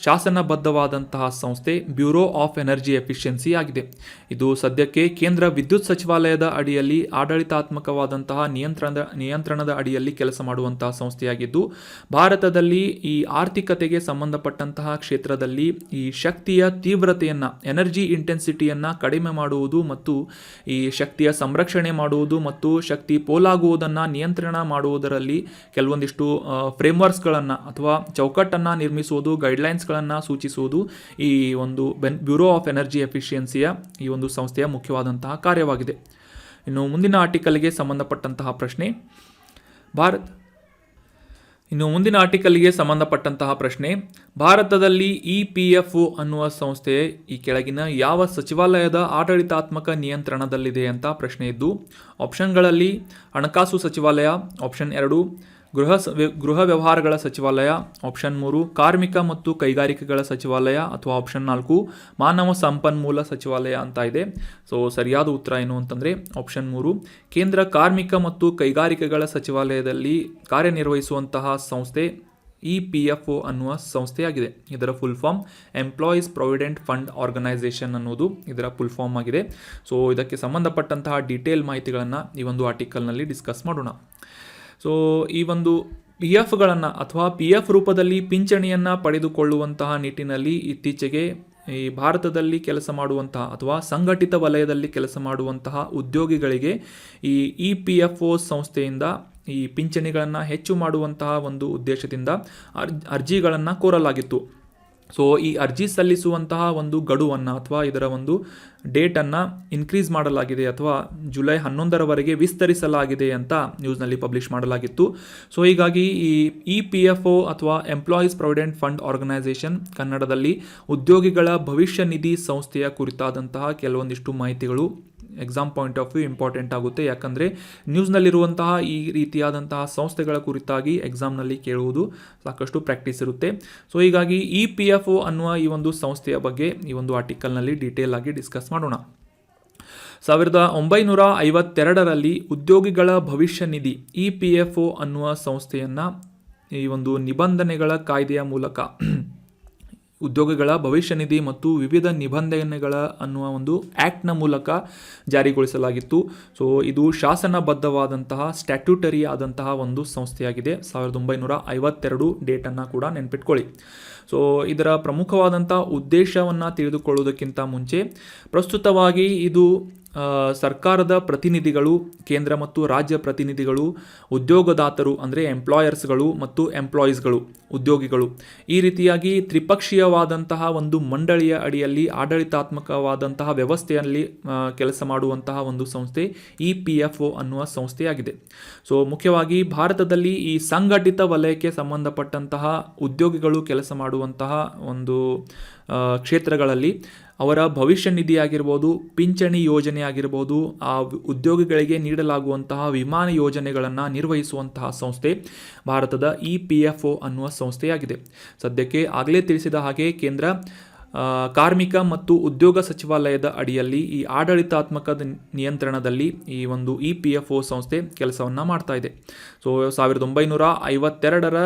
ಶಾಸನಬದ್ಧವಾದಂತಹ ಸಂಸ್ಥೆ ಬ್ಯೂರೋ ಆಫ್ ಎನರ್ಜಿ ಎಫಿಷಿಯನ್ಸಿ ಆಗಿದೆ. ಇದು ಸದ್ಯಕ್ಕೆ ಕೇಂದ್ರ ವಿದ್ಯುತ್ ಸಚಿವಾಲಯದ ಅಡಿಯಲ್ಲಿ ಆಡಳಿತಾತ್ಮಕವಾದಂತಹ ನಿಯಂತ್ರಣದ ಅಡಿಯಲ್ಲಿ ಕೆಲಸ ಮಾಡುವಂತಹ ಸಂಸ್ಥೆಯಾಗಿದ್ದು, ಭಾರತದಲ್ಲಿ ಈ ಆರ್ಥಿಕತೆಗೆ ಸಂಬಂಧಪಟ್ಟಂತಹ ಕ್ಷೇತ್ರದಲ್ಲಿ ಈ ಶಕ್ತಿಯ ತೀವ್ರತೆಯನ್ನು, ಎನರ್ಜಿ ಇಂಟೆನ್ಸಿಟಿಯನ್ನು ಕಡಿಮೆ ಮಾಡುವುದು ಮತ್ತು ಈ ಶಕ್ತಿಯ ಸಂರಕ್ಷಣೆ ಮಾಡುವುದು ಮತ್ತು ಶಕ್ತಿ ಪೋಲಾಗುವುದನ್ನು ನಿಯಂತ್ರಣ ಮಾಡುವುದರಲ್ಲಿ ಕೆಲವೊಂದಿಷ್ಟು ಫ್ರೇಮ್ವರ್ಕ್ಸ್ಗಳನ್ನು ಅಥವಾ ಚೌಕಟ್ಟನ್ನು ನಿರ್ಮಿಸುವುದು, ಗೈಡ್ಲೈನ್ಸ್ ಸೂಚಿಸುವುದು ಈ ಒಂದು ಬ್ಯೂರೋ ಆಫ್ ಎನರ್ಜಿ ಎಫಿಷಿಯನ್ಸಿಯ ಈ ಒಂದು ಸಂಸ್ಥೆಯ ಮುಖ್ಯವಾದಂತಹ ಕಾರ್ಯವಾಗಿದೆ. ಇನ್ನು ಮುಂದಿನ ಆರ್ಟಿಕಲ್ಗೆ ಸಂಬಂಧಪಟ್ಟಂತಹ ಪ್ರಶ್ನೆ, ಭಾರತದಲ್ಲಿ EPFO ಅನ್ನುವ ಸಂಸ್ಥೆ ಈ ಕೆಳಗಿನ ಯಾವ ಸಚಿವಾಲಯದ ಆಡಳಿತಾತ್ಮಕ ನಿಯಂತ್ರಣದಲ್ಲಿದೆ ಅಂತ ಪ್ರಶ್ನೆ ಇದ್ದು, ಆಪ್ಷನ್ಗಳಲ್ಲಿ ಹಣಕಾಸು ಸಚಿವಾಲಯ, ಆಪ್ಷನ್ 2 ಗೃಹ ವ್ಯವಹಾರಗಳ ಸಚಿವಾಲಯ, ಆಪ್ಷನ್ 3 ಕಾರ್ಮಿಕ ಮತ್ತು ಕೈಗಾರಿಕೆಗಳ ಸಚಿವಾಲಯ ಅಥವಾ ಆಪ್ಷನ್ 4 ಮಾನವ ಸಂಪನ್ಮೂಲ ಸಚಿವಾಲಯ ಅಂತ ಇದೆ. ಸೊ ಸರಿಯಾದ ಉತ್ತರ ಏನು ಅಂತಂದರೆ ಆಪ್ಷನ್ 3 ಕೇಂದ್ರ ಕಾರ್ಮಿಕ ಮತ್ತು ಕೈಗಾರಿಕೆಗಳ ಸಚಿವಾಲಯದಲ್ಲಿ ಕಾರ್ಯನಿರ್ವಹಿಸುವಂತಹ ಸಂಸ್ಥೆ EPFO ಅನ್ನುವ ಸಂಸ್ಥೆಯಾಗಿದೆ. ಇದರ full form employees provident fund organisation ಅನ್ನೋದು ಇದರ ಫುಲ್ ಫಾರ್ಮ್ ಆಗಿದೆ. ಸೊ ಇದಕ್ಕೆ ಸಂಬಂಧಪಟ್ಟಂತಹ ಡೀಟೇಲ್ ಮಾಹಿತಿಗಳನ್ನು ಈ ಒಂದು ಆರ್ಟಿಕಲ್ನಲ್ಲಿ ಡಿಸ್ಕಸ್ ಮಾಡೋಣ. ಸೊ ಈ ಒಂದು PFಗಳನ್ನು ಅಥವಾ PF ರೂಪದಲ್ಲಿ ಪಿಂಚಣಿಯನ್ನು ಪಡೆದುಕೊಳ್ಳುವಂತಹ ನಿಟ್ಟಿನಲ್ಲಿ ಇತ್ತೀಚೆಗೆ ಈ ಭಾರತದಲ್ಲಿ ಕೆಲಸ ಮಾಡುವಂತಹ ಅಥವಾ ಸಂಘಟಿತ ವಲಯದಲ್ಲಿ ಕೆಲಸ ಮಾಡುವಂತಹ ಉದ್ಯೋಗಿಗಳಿಗೆ ಈ EPFO ಸಂಸ್ಥೆಯಿಂದ ಈ ಪಿಂಚಣಿಗಳನ್ನು ಹೆಚ್ಚು ಮಾಡುವಂತಹ ಒಂದು ಉದ್ದೇಶದಿಂದ ಅರ್ಜಿಗಳನ್ನು ಕೋರಲಾಗಿತ್ತು. ಸೊ ಈ ಅರ್ಜಿ ಸಲ್ಲಿಸುವಂತಹ ಒಂದು ಗಡುವನ್ನು ಅಥವಾ ಇದರ ಒಂದು ಡೇಟನ್ನು ಇನ್ಕ್ರೀಸ್ ಮಾಡಲಾಗಿದೆ ಅಥವಾ ಜುಲೈ 11ರವರೆಗೆ ವಿಸ್ತರಿಸಲಾಗಿದೆ ಅಂತ ನ್ಯೂಸ್ನಲ್ಲಿ ಪಬ್ಲಿಷ್ ಮಾಡಲಾಗಿತ್ತು. ಸೊ ಹೀಗಾಗಿ ಈ EPFO ಅಥವಾ ಎಂಪ್ಲಾಯೀಸ್ ಪ್ರಾವಿಡೆಂಟ್ ಫಂಡ್ ಆರ್ಗನೈಸೇಷನ್, ಕನ್ನಡದಲ್ಲಿ ಉದ್ಯೋಗಿಗಳ ಭವಿಷ್ಯ ನಿಧಿ ಸಂಸ್ಥೆಯ ಕುರಿತಾದಂತಹ ಕೆಲವೊಂದಿಷ್ಟು ಮಾಹಿತಿಗಳು exam point of view important ಆಗುತ್ತೆ. ಯಾಕಂದರೆ ನ್ಯೂಸ್ನಲ್ಲಿರುವಂತಹ ಈ ರೀತಿಯಾದಂತಹ ಸಂಸ್ಥೆಗಳ ಕುರಿತಾಗಿ ಎಕ್ಸಾಮ್ನಲ್ಲಿ ಕೇಳುವುದು ಸಾಕಷ್ಟು ಪ್ರಾಕ್ಟೀಸ್ ಇರುತ್ತೆ. ಸೊ ಹೀಗಾಗಿ EPFO ಅನ್ನುವ ಈ ಒಂದು ಸಂಸ್ಥೆಯ ಬಗ್ಗೆ ಈ ಒಂದು ಆರ್ಟಿಕಲ್ನಲ್ಲಿ ಡೀಟೇಲ್ ಆಗಿ ಡಿಸ್ಕಸ್ ಮಾಡೋಣ. 1952ರಲ್ಲಿ ಉದ್ಯೋಗಿಗಳ ಭವಿಷ್ಯ ನಿಧಿ EPFO ಅನ್ನುವ ಸಂಸ್ಥೆಯನ್ನು ಈ ಒಂದು ನಿಬಂಧನೆಗಳ ಕಾಯ್ದೆಯ ಮೂಲಕ ಉದ್ಯೋಗಿಗಳ ಭವಿಷ್ಯ ನಿಧಿ ಮತ್ತು ವಿವಿಧ ನಿಬಂಧನೆಗಳ ಅನ್ನುವ ಒಂದು ಆ್ಯಕ್ಟ್ನ ಮೂಲಕ ಜಾರಿಗೊಳಿಸಲಾಗಿತ್ತು. ಸೊ ಇದು ಶಾಸನಬದ್ಧವಾದಂತಹ ಸ್ಟ್ಯಾಟ್ಯೂಟರಿ ಆದಂತಹ ಒಂದು ಸಂಸ್ಥೆಯಾಗಿದೆ. 1952 ಡೇಟನ್ನು ಕೂಡ ನೆನ್ಪಿಟ್ಕೊಳ್ಳಿ. ಸೊ ಇದರ ಪ್ರಮುಖವಾದಂಥ ಉದ್ದೇಶವನ್ನು ತಿಳಿದುಕೊಳ್ಳುವುದಕ್ಕಿಂತ ಮುಂಚೆ ಪ್ರಸ್ತುತವಾಗಿ ಇದು ಸರ್ಕಾರದ ಪ್ರತಿನಿಧಿಗಳು, ಕೇಂದ್ರ ಮತ್ತು ರಾಜ್ಯ ಪ್ರತಿನಿಧಿಗಳು, ಉದ್ಯೋಗದಾತರು ಅಂದರೆ ಎಂಪ್ಲಾಯರ್ಸ್ಗಳು ಮತ್ತು ಎಂಪ್ಲಾಯೀಸ್ಗಳು, ಉದ್ಯೋಗಿಗಳು, ಈ ರೀತಿಯಾಗಿ ತ್ರಿಪಕ್ಷೀಯವಾದಂತಹ ಒಂದು ಮಂಡಳಿಯ ಅಡಿಯಲ್ಲಿ ಆಡಳಿತಾತ್ಮಕವಾದಂತಹ ವ್ಯವಸ್ಥೆಯಲ್ಲಿ ಕೆಲಸ ಮಾಡುವಂತಹ ಒಂದು ಸಂಸ್ಥೆ EPFO ಅನ್ನುವ ಸಂಸ್ಥೆಯಾಗಿದೆ. ಸೊ ಮುಖ್ಯವಾಗಿ ಭಾರತದಲ್ಲಿ ಈ ಸಂಘಟಿತ ವಲಯಕ್ಕೆ ಸಂಬಂಧಪಟ್ಟಂತಹ ಉದ್ಯೋಗಿಗಳು ಕೆಲಸ ಮಾಡುವಂತಹ ಒಂದು ಕ್ಷೇತ್ರಗಳಲ್ಲಿ ಅವರ ಭವಿಷ್ಯ ನಿಧಿ ಆಗಿರ್ಬೋದು, ಪಿಂಚಣಿ ಯೋಜನೆ ಆಗಿರ್ಬೋದು, ಆ ಉದ್ಯೋಗಿಗಳಿಗೆ ನೀಡಲಾಗುವಂತಹ ವಿಮಾನ ಯೋಜನೆಗಳನ್ನು ನಿರ್ವಹಿಸುವಂತಹ ಸಂಸ್ಥೆ ಭಾರತದ EPFO ಅನ್ನುವ ಸಂಸ್ಥೆಯಾಗಿದೆ. ಸದ್ಯಕ್ಕೆ ಆಗಲೇ ತಿಳಿಸಿದ ಹಾಗೆ ಕೇಂದ್ರ ಕಾರ್ಮಿಕ ಮತ್ತು ಉದ್ಯೋಗ ಸಚಿವಾಲಯದ ಅಡಿಯಲ್ಲಿ ಈ ಆಡಳಿತಾತ್ಮಕದ ನಿಯಂತ್ರಣದಲ್ಲಿ ಈ ಒಂದು EPFO ಸಂಸ್ಥೆ ಕೆಲಸವನ್ನು ಮಾಡ್ತಾ ಇದೆ. ಸೊ 1952ರ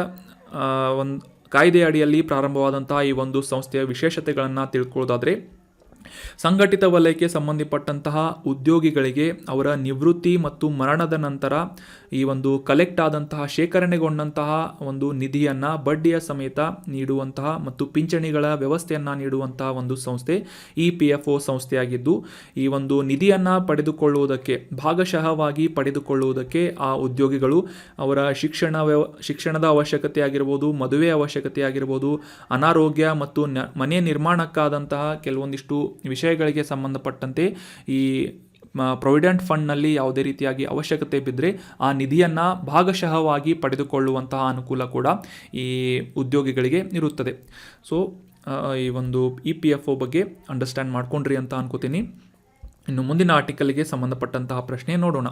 ಒಂದು ಕಾಯ್ದೆ ಅಡಿಯಲ್ಲಿ ಪ್ರಾರಂಭವಾದಂತಹ ಈ ಒಂದು ಸಂಸ್ಥೆಯ ವಿಶೇಷತೆಗಳನ್ನು ತಿಳ್ಕೊಳ್ಳೋದಾದರೆ, ಸಂಘಟಿತ ವಲಯಕ್ಕೆ ಸಂಬಂಧಪಟ್ಟಂತಹ ಉದ್ಯೋಗಿಗಳಿಗೆ ಅವರ ನಿವೃತ್ತಿ ಮತ್ತು ಮರಣದ ನಂತರ ಈ ಒಂದು ಕಲೆಕ್ಟ್ ಆದಂತಹ ಶೇಖರಣೆಗೊಂಡಂತಹ ಒಂದು ನಿಧಿಯನ್ನು ಬಡ್ಡಿಯ ಸಮೇತ ನೀಡುವಂತಹ ಮತ್ತು ಪಿಂಚಣಿಗಳ ವ್ಯವಸ್ಥೆಯನ್ನು ನೀಡುವಂತಹ ಒಂದು ಸಂಸ್ಥೆ EPFO ಸಂಸ್ಥೆಯಾಗಿದ್ದು, ಈ ಒಂದು ನಿಧಿಯನ್ನು ಪಡೆದುಕೊಳ್ಳುವುದಕ್ಕೆ ಭಾಗಶಃವಾಗಿ ಪಡೆದುಕೊಳ್ಳುವುದಕ್ಕೆ ಆ ಉದ್ಯೋಗಿಗಳು ಅವರ ಶಿಕ್ಷಣದ ಅವಶ್ಯಕತೆ ಆಗಿರ್ಬೋದು, ಮದುವೆ ಅವಶ್ಯಕತೆ ಆಗಿರ್ಬೋದು, ಅನಾರೋಗ್ಯ ಮತ್ತು ಮನೆ ನಿರ್ಮಾಣಕ್ಕಾದಂತಹ ಕೆಲವೊಂದಿಷ್ಟು ವಿಷಯಗಳಿಗೆ ಸಂಬಂಧಪಟ್ಟಂತೆ ಈ ಪ್ರೊವಿಡೆಂಟ್ ಫಂಡ್ನಲ್ಲಿ ಯಾವುದೇ ರೀತಿಯಾಗಿ ಅವಶ್ಯಕತೆ ಬಿದ್ದರೆ ಆ ನಿಧಿಯನ್ನು ಭಾಗಶಃವಾಗಿ ಪಡೆದುಕೊಳ್ಳುವಂತಹ ಅನುಕೂಲ ಕೂಡ ಈ ಉದ್ಯೋಗಿಗಳಿಗೆ ಇರುತ್ತದೆ. ಸೊ ಈ ಒಂದು EPFO ಬಗ್ಗೆ ಅಂಡರ್ಸ್ಟ್ಯಾಂಡ್ ಮಾಡ್ಕೊಂಡ್ರಿ ಅಂತ ಅನ್ಕೋತೀನಿ. ಇನ್ನು ಮುಂದಿನ ಆರ್ಟಿಕಲ್ಗೆ ಸಂಬಂಧಪಟ್ಟಂತಹ ಪ್ರಶ್ನೆ ನೋಡೋಣ.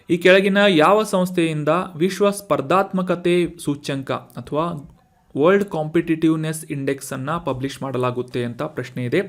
ಈ ಕೆಳಗಿನ ಯಾವ ಸಂಸ್ಥೆಯಿಂದ ವಿಶ್ವ ಸ್ಪರ್ಧಾತ್ಮಕತೆ ಸೂಚ್ಯಂಕ ಅಥವಾ ವರ್ಲ್ಡ್ ಕಾಂಪಿಟಿಟಿವ್ನೆಸ್ ಇಂಡೆಕ್ಸನ್ನು ಪಬ್ಲಿಷ್ ಮಾಡಲಾಗುತ್ತೆ ಅಂತ ಪ್ರಶ್ನೆ ಇದೆ.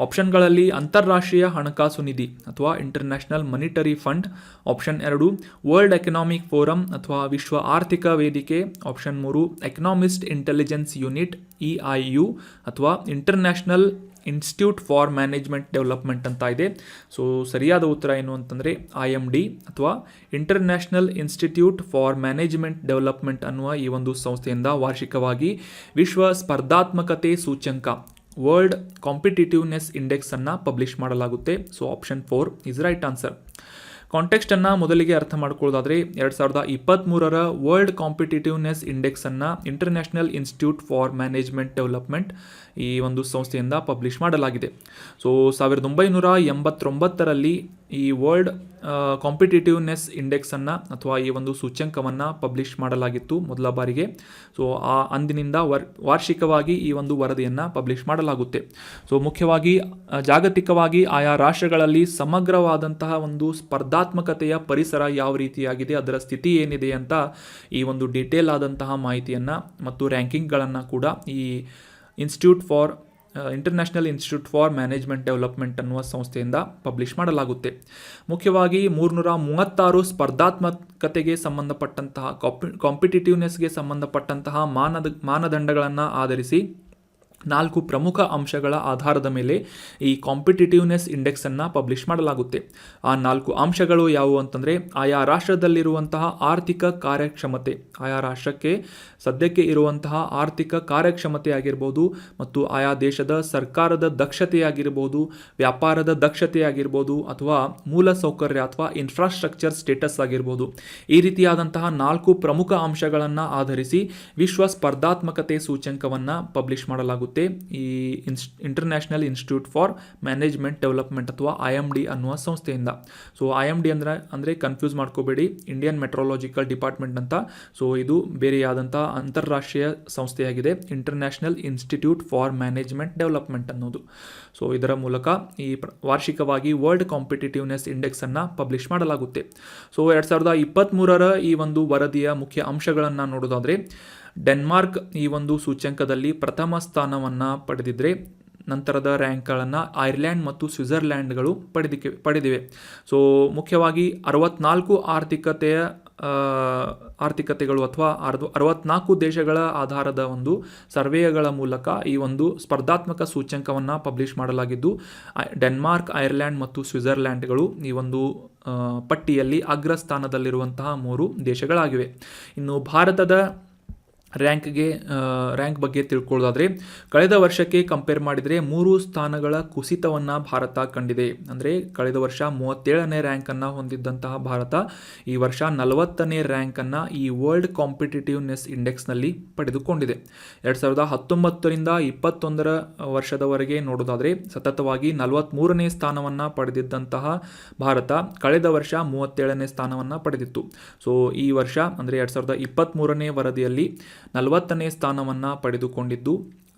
ಆಪ್ಷನ್ಗಳಲ್ಲಿ ಅಂತಾರಾಷ್ಟ್ರೀಯ ಹಣಕಾಸು ನಿಧಿ ಅಥವಾ international monetary fund, option 2 world economic forum ಅಥವಾ ವಿಶ್ವ ಆರ್ಥಿಕ ವೇದಿಕೆ, option 3 economist intelligence unit EIU ಅಥವಾ international institute for management development ಅಂತ ಇದೆ. ಸೊ ಸರಿಯಾದ ಉತ್ತರ ಏನು ಅಂತಂದರೆ IMD ಅಥವಾ international institute for management development ಅನ್ನುವ ಈ ಒಂದು ಸಂಸ್ಥೆಯಿಂದ ವಾರ್ಷಿಕವಾಗಿ ವಿಶ್ವ ಸ್ಪರ್ಧಾತ್ಮಕತೆ ಸೂಚ್ಯಂಕ ವರ್ಲ್ಡ್ ಕಾಂಪಿಟಿಟಿವ್ನೆಸ್ ಇಂಡೆಕ್ಸನ್ನು ಪಬ್ಲಿಷ್ ಮಾಡಲಾಗುತ್ತೆ. So option 4 is right answer. ಕಾಂಟೆಕ್ಸ್ಟನ್ನು ಮೊದಲಿಗೆ ಅರ್ಥ ಮಾಡ್ಕೊಳ್ಳೋದಾದರೆ 2023ರ ವರ್ಲ್ಡ್ ಕಾಂಪಿಟಿಟಿವ್ನೆಸ್ ಇಂಡೆಕ್ಸನ್ನು international institute for management development ಈ ಒಂದು ಸಂಸ್ಥೆಯಿಂದ ಪಬ್ಲಿಷ್ ಮಾಡಲಾಗಿದೆ. ಸೊ 1989ರಲ್ಲಿ ಈ ವರ್ಲ್ಡ್ ಕಾಂಪಿಟಿಟಿವ್ನೆಸ್ ಇಂಡೆಕ್ಸನ್ನು ಅಥವಾ ಈ ಒಂದು ಸೂಚ್ಯಂಕವನ್ನು ಪಬ್ಲಿಷ್ ಮಾಡಲಾಗಿತ್ತು ಮೊದಲ ಬಾರಿಗೆ. ಸೊ ಅಂದಿನಿಂದ ವಾರ್ಷಿಕವಾಗಿ ಈ ಒಂದು ವರದಿಯನ್ನು ಪಬ್ಲಿಷ್ ಮಾಡಲಾಗುತ್ತೆ. ಸೊ ಮುಖ್ಯವಾಗಿ ಜಾಗತಿಕವಾಗಿ ಆಯಾ ರಾಷ್ಟ್ರಗಳಲ್ಲಿ ಸಮಗ್ರವಾದಂತಹ ಒಂದು ಸ್ಪರ್ಧಾತ್ಮಕತೆಯ ಪರಿಸರ ಯಾವ ರೀತಿಯಾಗಿದೆ, ಅದರ ಸ್ಥಿತಿ ಏನಿದೆ ಅಂತ ಈ ಒಂದು ಡೀಟೇಲ್ ಆದಂತಹ ಮಾಹಿತಿಯನ್ನು ಮತ್ತು ರ್ಯಾಂಕಿಂಗ್ಗಳನ್ನು ಕೂಡ ಈ international institute for management development ಅನ್ನುವ ಸಂಸ್ಥೆಯಿಂದ ಪಬ್ಲಿಷ್ ಮಾಡಲಾಗುತ್ತೆ. ಮುಖ್ಯವಾಗಿ 336 ಸ್ಪರ್ಧಾತ್ಮಕತೆಗೆ ಸಂಬಂಧಪಟ್ಟಂತಹ ಕಾಂಪಿಟಿಟಿವ್ನೆಸ್ಗೆ ಸಂಬಂಧಪಟ್ಟಂತಹ ಮಾನದಂಡಗಳನ್ನು ಆಧರಿಸಿ 4 ಪ್ರಮುಖ ಅಂಶಗಳ ಆಧಾರದ ಮೇಲೆ ಈ ಕಾಂಪಿಟಿಟಿವ್ನೆಸ್ ಇಂಡೆಕ್ಸನ್ನು ಪಬ್ಲಿಷ್ ಮಾಡಲಾಗುತ್ತೆ. ಆ 4 ಅಂಶಗಳು ಯಾವುವು ಅಂತಂದರೆ, ಆಯಾ ರಾಷ್ಟ್ರದಲ್ಲಿರುವಂತಹ ಆರ್ಥಿಕ ಕಾರ್ಯಕ್ಷಮತೆ, ಆಯಾ ರಾಷ್ಟ್ರಕ್ಕೆ ಸದ್ಯಕ್ಕೆ ಇರುವಂತಹ ಆರ್ಥಿಕ ಕಾರ್ಯಕ್ಷಮತೆ ಆಗಿರ್ಬೋದು, ಮತ್ತು ಆಯಾ ದೇಶದ ಸರ್ಕಾರದ ದಕ್ಷತೆಯಾಗಿರ್ಬೋದು, ವ್ಯಾಪಾರದ ದಕ್ಷತೆಯಾಗಿರ್ಬೋದು, ಅಥವಾ ಮೂಲಸೌಕರ್ಯ ಅಥವಾ ಇನ್ಫ್ರಾಸ್ಟ್ರಕ್ಚರ್ ಸ್ಟೇಟಸ್ ಆಗಿರ್ಬೋದು, ಈ ರೀತಿಯಾದಂತಹ 4 ಪ್ರಮುಖ ಅಂಶಗಳನ್ನು ಆಧರಿಸಿ ವಿಶ್ವ ಸ್ಪರ್ಧಾತ್ಮಕತೆ ಸೂಚ್ಯಂಕವನ್ನು ಪಬ್ಲಿಷ್ ಮಾಡಲಾಗುತ್ತೆ ಈ international institute for management development ಅಥವಾ IMD ಅನ್ನುವ ಸಂಸ್ಥೆಯಿಂದ. ಸೊ IMD ಅಂದರೆ ಕನ್ಫ್ಯೂಸ್ ಮಾಡ್ಕೋಬೇಡಿ, ಇಂಡಿಯನ್ ಮೆಟ್ರೋಲಾಜಿಕಲ್ ಡಿಪಾರ್ಟ್ಮೆಂಟ್ ಅಂತ. ಸೊ ಇದು ಬೇರೆಯಾದಂಥ ಅಂತಾರಾಷ್ಟ್ರೀಯ ಸಂಸ್ಥೆಯಾಗಿದೆ, international institute for management development ಅನ್ನೋದು. ಸೊ ಇದರ ಮೂಲಕ ಈ ವಾರ್ಷಿಕವಾಗಿ ವರ್ಲ್ಡ್ ಕಾಂಪಿಟಿಟಿವ್ನೆಸ್ ಇಂಡೆಕ್ಸನ್ನು ಪಬ್ಲಿಷ್ ಮಾಡಲಾಗುತ್ತೆ. ಸೊ 2023ರ ಈ ಒಂದು ವರದಿಯ ಮುಖ್ಯ ಅಂಶಗಳನ್ನು ನೋಡೋದಾದರೆ, ಡೆನ್ಮಾರ್ಕ್ ಈ ಒಂದು ಸೂಚ್ಯಂಕದಲ್ಲಿ ಪ್ರಥಮ ಸ್ಥಾನವನ್ನು ಪಡೆದಿದ್ದರೆ, ನಂತರದ ರ್ಯಾಂಕ್ಗಳನ್ನು ಐರ್ಲ್ಯಾಂಡ್ ಮತ್ತು ಸ್ವಿಟ್ಜರ್ಲ್ಯಾಂಡ್ಗಳು ಪಡೆದಿವೆ. ಸೊ ಮುಖ್ಯವಾಗಿ 64 ಆರ್ಥಿಕತೆಗಳು ಅಥವಾ 64 ದೇಶಗಳ ಆಧಾರದ ಒಂದು ಸರ್ವೆಗಳ ಮೂಲಕ ಈ ಒಂದು ಸ್ಪರ್ಧಾತ್ಮಕ ಸೂಚ್ಯಂಕವನ್ನು ಪಬ್ಲಿಷ್ ಮಾಡಲಾಗಿದ್ದು, ಡೆನ್ಮಾರ್ಕ್, ಐರ್ಲ್ಯಾಂಡ್ ಮತ್ತು ಸ್ವಿಟ್ಜರ್ಲ್ಯಾಂಡ್ಗಳು ಈ ಒಂದು ಪಟ್ಟಿಯಲ್ಲಿ ಅಗ್ರಸ್ಥಾನದಲ್ಲಿರುವಂತಹ 3 ದೇಶಗಳಾಗಿವೆ. ಇನ್ನು ಭಾರತದ ರ್ಯಾಂಕ್ ಬಗ್ಗೆ ತಿಳ್ಕೊಳ್ಳೋದಾದರೆ, ಕಳೆದ ವರ್ಷಕ್ಕೆ ಕಂಪೇರ್ ಮಾಡಿದರೆ 3 ಸ್ಥಾನಗಳ ಕುಸಿತವನ್ನು ಭಾರತ ಕಂಡಿದೆ. ಅಂದರೆ ಕಳೆದ ವರ್ಷ 37ನೇ ರ್ಯಾಂಕನ್ನು ಹೊಂದಿದ್ದಂತಹ ಭಾರತ ಈ ವರ್ಷ 40ನೇ ರ್ಯಾಂಕನ್ನು ಈ ವರ್ಲ್ಡ್ ಕಾಂಪಿಟೇಟಿವ್ನೆಸ್ ಇಂಡೆಕ್ಸ್ನಲ್ಲಿ ಪಡೆದುಕೊಂಡಿದೆ. 2019ರಿಂದ 21ರ ವರ್ಷದವರೆಗೆ ನೋಡೋದಾದರೆ ಸತತವಾಗಿ 43ನೇ ಸ್ಥಾನವನ್ನು ಪಡೆದಿದ್ದಂತಹ ಭಾರತ ಕಳೆದ ವರ್ಷ 37ನೇ ಸ್ಥಾನವನ್ನು ಪಡೆದಿತ್ತು. ಸೊ ಈ ವರ್ಷ ಅಂದರೆ 2023ನೇ ವರದಿಯಲ್ಲಿ 40ನೇ ಸ್ಥಾನವನ್ನು ಪಡೆದುಕೊಂಡಿದ್ದು,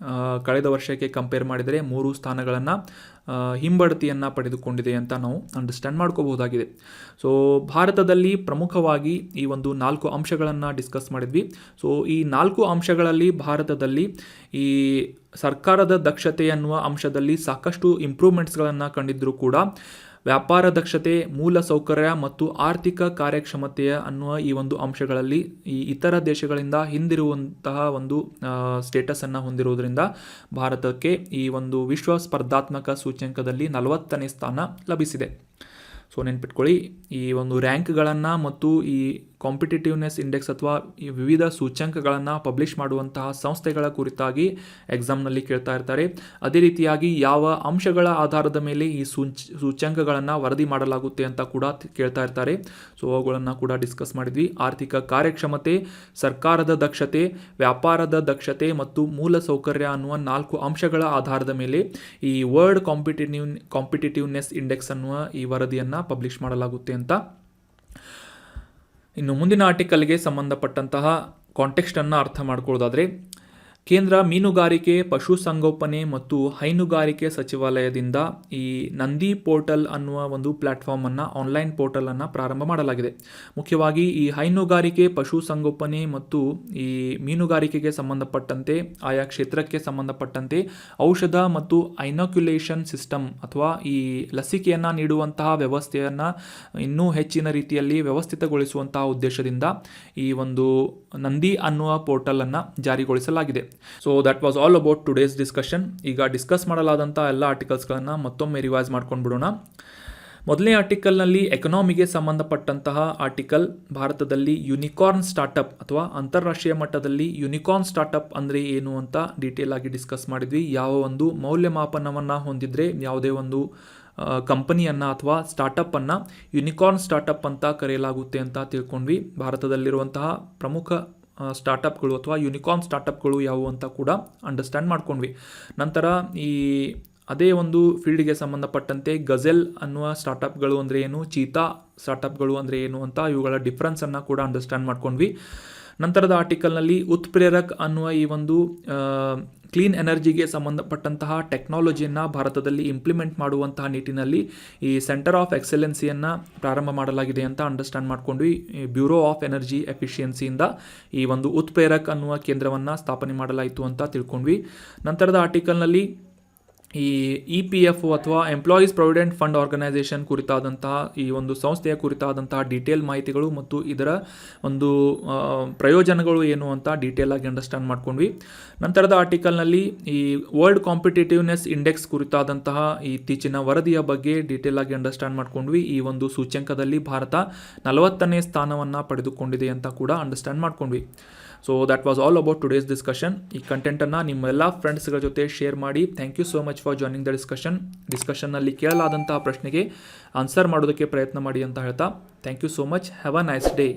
ಕಳೆದ ವರ್ಷಕ್ಕೆ ಕಂಪೇರ್ ಮಾಡಿದರೆ 3 ಸ್ಥಾನಗಳನ್ನು ಹಿಂಬಡ್ತಿಯನ್ನು ಪಡೆದುಕೊಂಡಿದೆ ಅಂತ ನಾವು ಅಂಡರ್ಸ್ಟ್ಯಾಂಡ್ ಮಾಡ್ಕೋಬಹುದಾಗಿದೆ. ಸೊ ಭಾರತದಲ್ಲಿ ಪ್ರಮುಖವಾಗಿ ಈ ಒಂದು 4 ಅಂಶಗಳನ್ನು ಡಿಸ್ಕಸ್ ಮಾಡಿದ್ವಿ. ಸೊ ಈ 4 ಅಂಶಗಳಲ್ಲಿ ಭಾರತದಲ್ಲಿ ಈ ಸರ್ಕಾರದ ದಕ್ಷತೆ ಅನ್ನುವ ಅಂಶದಲ್ಲಿ ಸಾಕಷ್ಟು ಇಂಪ್ರೂವ್ಮೆಂಟ್ಸ್ಗಳನ್ನು ಕಂಡಿದ್ದರೂ ಕೂಡ ವ್ಯಾಪಾರ ದಕ್ಷತೆ, ಮೂಲ ಸೌಕರ್ಯ ಮತ್ತು ಆರ್ಥಿಕ ಕಾರ್ಯಕ್ಷಮತೆಯ ಅನ್ನುವ ಈ ಒಂದು ಅಂಶಗಳಲ್ಲಿ ಈ ಇತರ ದೇಶಗಳಿಂದ ಹಿಂದಿರುವಂತಹ ಒಂದು ಸ್ಟೇಟಸನ್ನು ಹೊಂದಿರುವುದರಿಂದ ಭಾರತಕ್ಕೆ ಈ ಒಂದು ವಿಶ್ವ ಸ್ಪರ್ಧಾತ್ಮಕ ಸೂಚ್ಯಂಕದಲ್ಲಿ 40ನೇ ಸ್ಥಾನ ಲಭಿಸಿದೆ. ಸೊ ನೆನ್ಪಿಟ್ಕೊಳ್ಳಿ, ಈ ಒಂದು ರ್ಯಾಂಕ್ಗಳನ್ನು ಮತ್ತು ಈ ಕಾಂಪಿಟೇಟಿವ್ನೆಸ್ ಇಂಡೆಕ್ಸ್ ಅಥವಾ ಈ ವಿವಿಧ ಸೂಚ್ಯಂಕಗಳನ್ನು ಪಬ್ಲಿಷ್ ಮಾಡುವಂತಹ ಸಂಸ್ಥೆಗಳ ಕುರಿತಾಗಿ ಎಕ್ಸಾಮ್ನಲ್ಲಿ ಕೇಳ್ತಾ ಇರ್ತಾರೆ. ಅದೇ ರೀತಿಯಾಗಿ ಯಾವ ಅಂಶಗಳ ಆಧಾರದ ಮೇಲೆ ಈ ಸೂಚ್ಯಂಕಗಳನ್ನು ವರದಿ ಮಾಡಲಾಗುತ್ತೆ ಅಂತ ಕೂಡ ಕೇಳ್ತಾ ಇರ್ತಾರೆ. ಸೊ ಅವುಗಳನ್ನು ಕೂಡ ಡಿಸ್ಕಸ್ ಮಾಡಿದ್ವಿ. ಆರ್ಥಿಕ ಕಾರ್ಯಕ್ಷಮತೆ, ಸರ್ಕಾರದ ದಕ್ಷತೆ, ವ್ಯಾಪಾರದ ದಕ್ಷತೆ ಮತ್ತು ಮೂಲ ಸೌಕರ್ಯ ಅನ್ನುವ 4 ಅಂಶಗಳ ಆಧಾರದ ಮೇಲೆ ಈ ವರ್ಲ್ಡ್ ಕಾಂಪಿಟೇಟಿವ್ನೆಸ್ ಇಂಡೆಕ್ಸ್ ಅನ್ನುವ ಈ ವರದಿಯನ್ನು ಪಬ್ಲಿಷ್ ಮಾಡಲಾಗುತ್ತೆ ಅಂತ. ಇನ್ನು ಮುಂದಿನ ಆರ್ಟಿಕಲ್ಗೆ ಸಂಬಂಧಪಟ್ಟಂತಹ ಕಾಂಟೆಕ್ಸ್ಟನ್ನು ಅರ್ಥ ಮಾಡ್ಕೊಳ್ಳೋದಾದರೆ, ಕೇಂದ್ರ ಮೀನುಗಾರಿಕೆ, ಪಶುಸಂಗೋಪನೆ ಮತ್ತು ಹೈನುಗಾರಿಕೆ ಸಚಿವಾಲಯದಿಂದ ಈ ನಂದಿ ಪೋರ್ಟಲ್ ಅನ್ನುವ ಒಂದು ಪ್ಲ್ಯಾಟ್ಫಾರ್ಮನ್ನು, ಆನ್ಲೈನ್ ಪೋರ್ಟಲನ್ನು ಪ್ರಾರಂಭ ಮಾಡಲಾಗಿದೆ. ಮುಖ್ಯವಾಗಿ ಈ ಹೈನುಗಾರಿಕೆ, ಪಶುಸಂಗೋಪನೆ ಮತ್ತು ಈ ಮೀನುಗಾರಿಕೆಗೆ ಸಂಬಂಧಪಟ್ಟಂತೆ ಆಯಾ ಕ್ಷೇತ್ರಕ್ಕೆ ಸಂಬಂಧಪಟ್ಟಂತೆ ಔಷಧ ಮತ್ತು ಐನೋಕ್ಯುಲೇಷನ್ ಸಿಸ್ಟಮ್ ಅಥವಾ ಈ ಲಸಿಕೆಯನ್ನು ನೀಡುವಂತಹ ವ್ಯವಸ್ಥೆಯನ್ನು ಇನ್ನೂ ಹೆಚ್ಚಿನ ರೀತಿಯಲ್ಲಿ ವ್ಯವಸ್ಥಿತಗೊಳಿಸುವಂತಹ ಉದ್ದೇಶದಿಂದ ಈ ಒಂದು ನಂದಿ ಅನ್ನುವ ಪೋರ್ಟಲನ್ನು ಜಾರಿಗೊಳಿಸಲಾಗಿದೆ. So that was all about today's discussion. ಈಗ ಡಿಸ್ಕಸ್ ಮಾಡಲಾದಂಥ ಎಲ್ಲ ಆರ್ಟಿಕಲ್ಸ್ಗಳನ್ನು ಮತ್ತೊಮ್ಮೆ ರಿವೈಸ್ ಮಾಡ್ಕೊಂಡು ಬಿಡೋಣ. ಮೊದಲನೇ ಆರ್ಟಿಕಲ್ನಲ್ಲಿ ಎಕನಾಮಿಗೆ ಸಂಬಂಧಪಟ್ಟಂತಹ ಆರ್ಟಿಕಲ್, ಭಾರತದಲ್ಲಿ ಯೂನಿಕಾರ್ನ್ ಸ್ಟಾರ್ಟಪ್ ಅಥವಾ ಅಂತಾರಾಷ್ಟ್ರೀಯ ಮಟ್ಟದಲ್ಲಿ ಯೂನಿಕಾರ್ನ್ ಸ್ಟಾರ್ಟಪ್ ಅಂದರೆ ಏನು ಅಂತ ಡೀಟೇಲ್ ಆಗಿ ಡಿಸ್ಕಸ್ ಮಾಡಿದ್ವಿ. ಯಾವ ಒಂದು ಮೌಲ್ಯಮಾಪನವನ್ನು ಹೊಂದಿದ್ರೆ ಯಾವುದೇ ಒಂದು ಕಂಪನಿಯನ್ನು ಅಥವಾ ಸ್ಟಾರ್ಟಪ್ಪನ್ನು ಯೂನಿಕಾರ್ನ್ ಸ್ಟಾರ್ಟಪ್ ಅಂತ ಕರೆಯಲಾಗುತ್ತೆ ಅಂತ ತಿಳ್ಕೊಂಡ್ವಿ. ಭಾರತದಲ್ಲಿರುವಂತಹ ಪ್ರಮುಖ ಸ್ಟಾರ್ಟಪ್ಗಳು ಅಥವಾ ಯೂನಿಕಾರ್ನ್ ಸ್ಟಾರ್ಟಪ್ಗಳು ಯಾವುವು ಅಂತ ಕೂಡ ಅಂಡರ್ಸ್ಟ್ಯಾಂಡ್ ಮಾಡ್ಕೊಂಡ್ವಿ. ನಂತರ ಈ ಅದೇ ಒಂದು ಫೀಲ್ಡ್ಗೆ ಸಂಬಂಧಪಟ್ಟಂತೆ ಗಜೆಲ್ ಅನ್ನುವ ಸ್ಟಾರ್ಟಪ್ಗಳು ಅಂದರೆ ಏನು, ಚೀತಾ ಸ್ಟಾರ್ಟಪ್ಗಳು ಅಂದರೆ ಏನು ಅಂತ ಇವುಗಳ ಡಿಫ್ರೆನ್ಸನ್ನು ಕೂಡ ಅಂಡರ್ಸ್ಟ್ಯಾಂಡ್ ಮಾಡ್ಕೊಂಡ್ವಿ. ನಂತರದ ಆರ್ಟಿಕಲ್ನಲ್ಲಿ ಉತ್ಪ್ರೇರಕ್ ಅನ್ನುವ ಈ ಒಂದು ಕ್ಲೀನ್ ಎನರ್ಜಿಗೆ ಸಂಬಂಧಪಟ್ಟಂತಹ ಟೆಕ್ನಾಲಜಿಯನ್ನು ಭಾರತದಲ್ಲಿ ಇಂಪ್ಲಿಮೆಂಟ್ ಮಾಡುವಂತಹ ನಿಟ್ಟಿನಲ್ಲಿ ಈ ಸೆಂಟರ್ ಆಫ್ ಎಕ್ಸಲೆನ್ಸಿಯನ್ನು ಪ್ರಾರಂಭ ಮಾಡಲಾಗಿದೆ ಅಂತ ಅಂಡರ್ಸ್ಟ್ಯಾಂಡ್ ಮಾಡ್ಕೊಂಡ್ವಿ. ಬ್ಯೂರೋ ಆಫ್ ಎನರ್ಜಿ ಎಫಿಷಿಯನ್ಸಿಯಿಂದ ಈ ಒಂದು ಉತ್ಪ್ರೇರಕ್ ಅನ್ನುವ ಕೇಂದ್ರವನ್ನು ಸ್ಥಾಪನೆ ಮಾಡಲಾಯಿತು ಅಂತ ತಿಳ್ಕೊಂಡ್ವಿ. ನಂತರದ ಆರ್ಟಿಕಲ್ನಲ್ಲಿ ಈ EPF ಅಥವಾ ಎಂಪ್ಲಾಯೀಸ್ ಪ್ರಾವಿಡೆಂಟ್ ಫಂಡ್ ಆರ್ಗನೈಸೇಷನ್ ಕುರಿತಾದಂತಹ ಈ ಒಂದು ಸಂಸ್ಥೆಯ ಕುರಿತಾದಂತಹ ಡೀಟೇಲ್ ಮಾಹಿತಿಗಳು ಮತ್ತು ಇದರ ಒಂದು ಪ್ರಯೋಜನಗಳು ಏನು ಅಂತ ಡೀಟೇಲ್ ಆಗಿ ಅಂಡರ್ಸ್ಟ್ಯಾಂಡ್ ಮಾಡ್ಕೊಂಡ್ವಿ. ನಂತರದ ಆರ್ಟಿಕಲ್ನಲ್ಲಿ ಈ ವರ್ಲ್ಡ್ ಕಾಂಪಿಟೇಟಿವ್ನೆಸ್ ಇಂಡೆಕ್ಸ್ ಕುರಿತಾದಂತಹ ಇತ್ತೀಚಿನ ವರದಿಯ ಬಗ್ಗೆ ಡೀಟೇಲ್ ಆಗಿ ಅಂಡರ್ಸ್ಟ್ಯಾಂಡ್ ಮಾಡ್ಕೊಂಡ್ವಿ. ಈ ಒಂದು ಸೂಚ್ಯಂಕದಲ್ಲಿ ಭಾರತ 40ನೇ ಸ್ಥಾನವನ್ನು ಪಡೆದುಕೊಂಡಿದೆ ಅಂತ ಕೂಡ ಅಂಡರ್ಸ್ಟ್ಯಾಂಡ್ ಮಾಡ್ಕೊಂಡ್ವಿ. So that was all about today's discussion. ಈ ಕಂಟೆಂಟನ್ನು ನಿಮ್ಮ ಎಲ್ಲ ಫ್ರೆಂಡ್ಸ್ಗಳ ಜೊತೆ ಶೇರ್ ಮಾಡಿ. Thank you so much for joining the ಡಿಸ್ಕಷನ್ನಲ್ಲಿ ಕೇಳಲಾದಂತಹ ಪ್ರಶ್ನೆಗೆ ಆನ್ಸರ್ ಮಾಡೋದಕ್ಕೆ ಪ್ರಯತ್ನ ಮಾಡಿ ಅಂತ ಹೇಳ್ತಾ thank you so much. Have a nice day.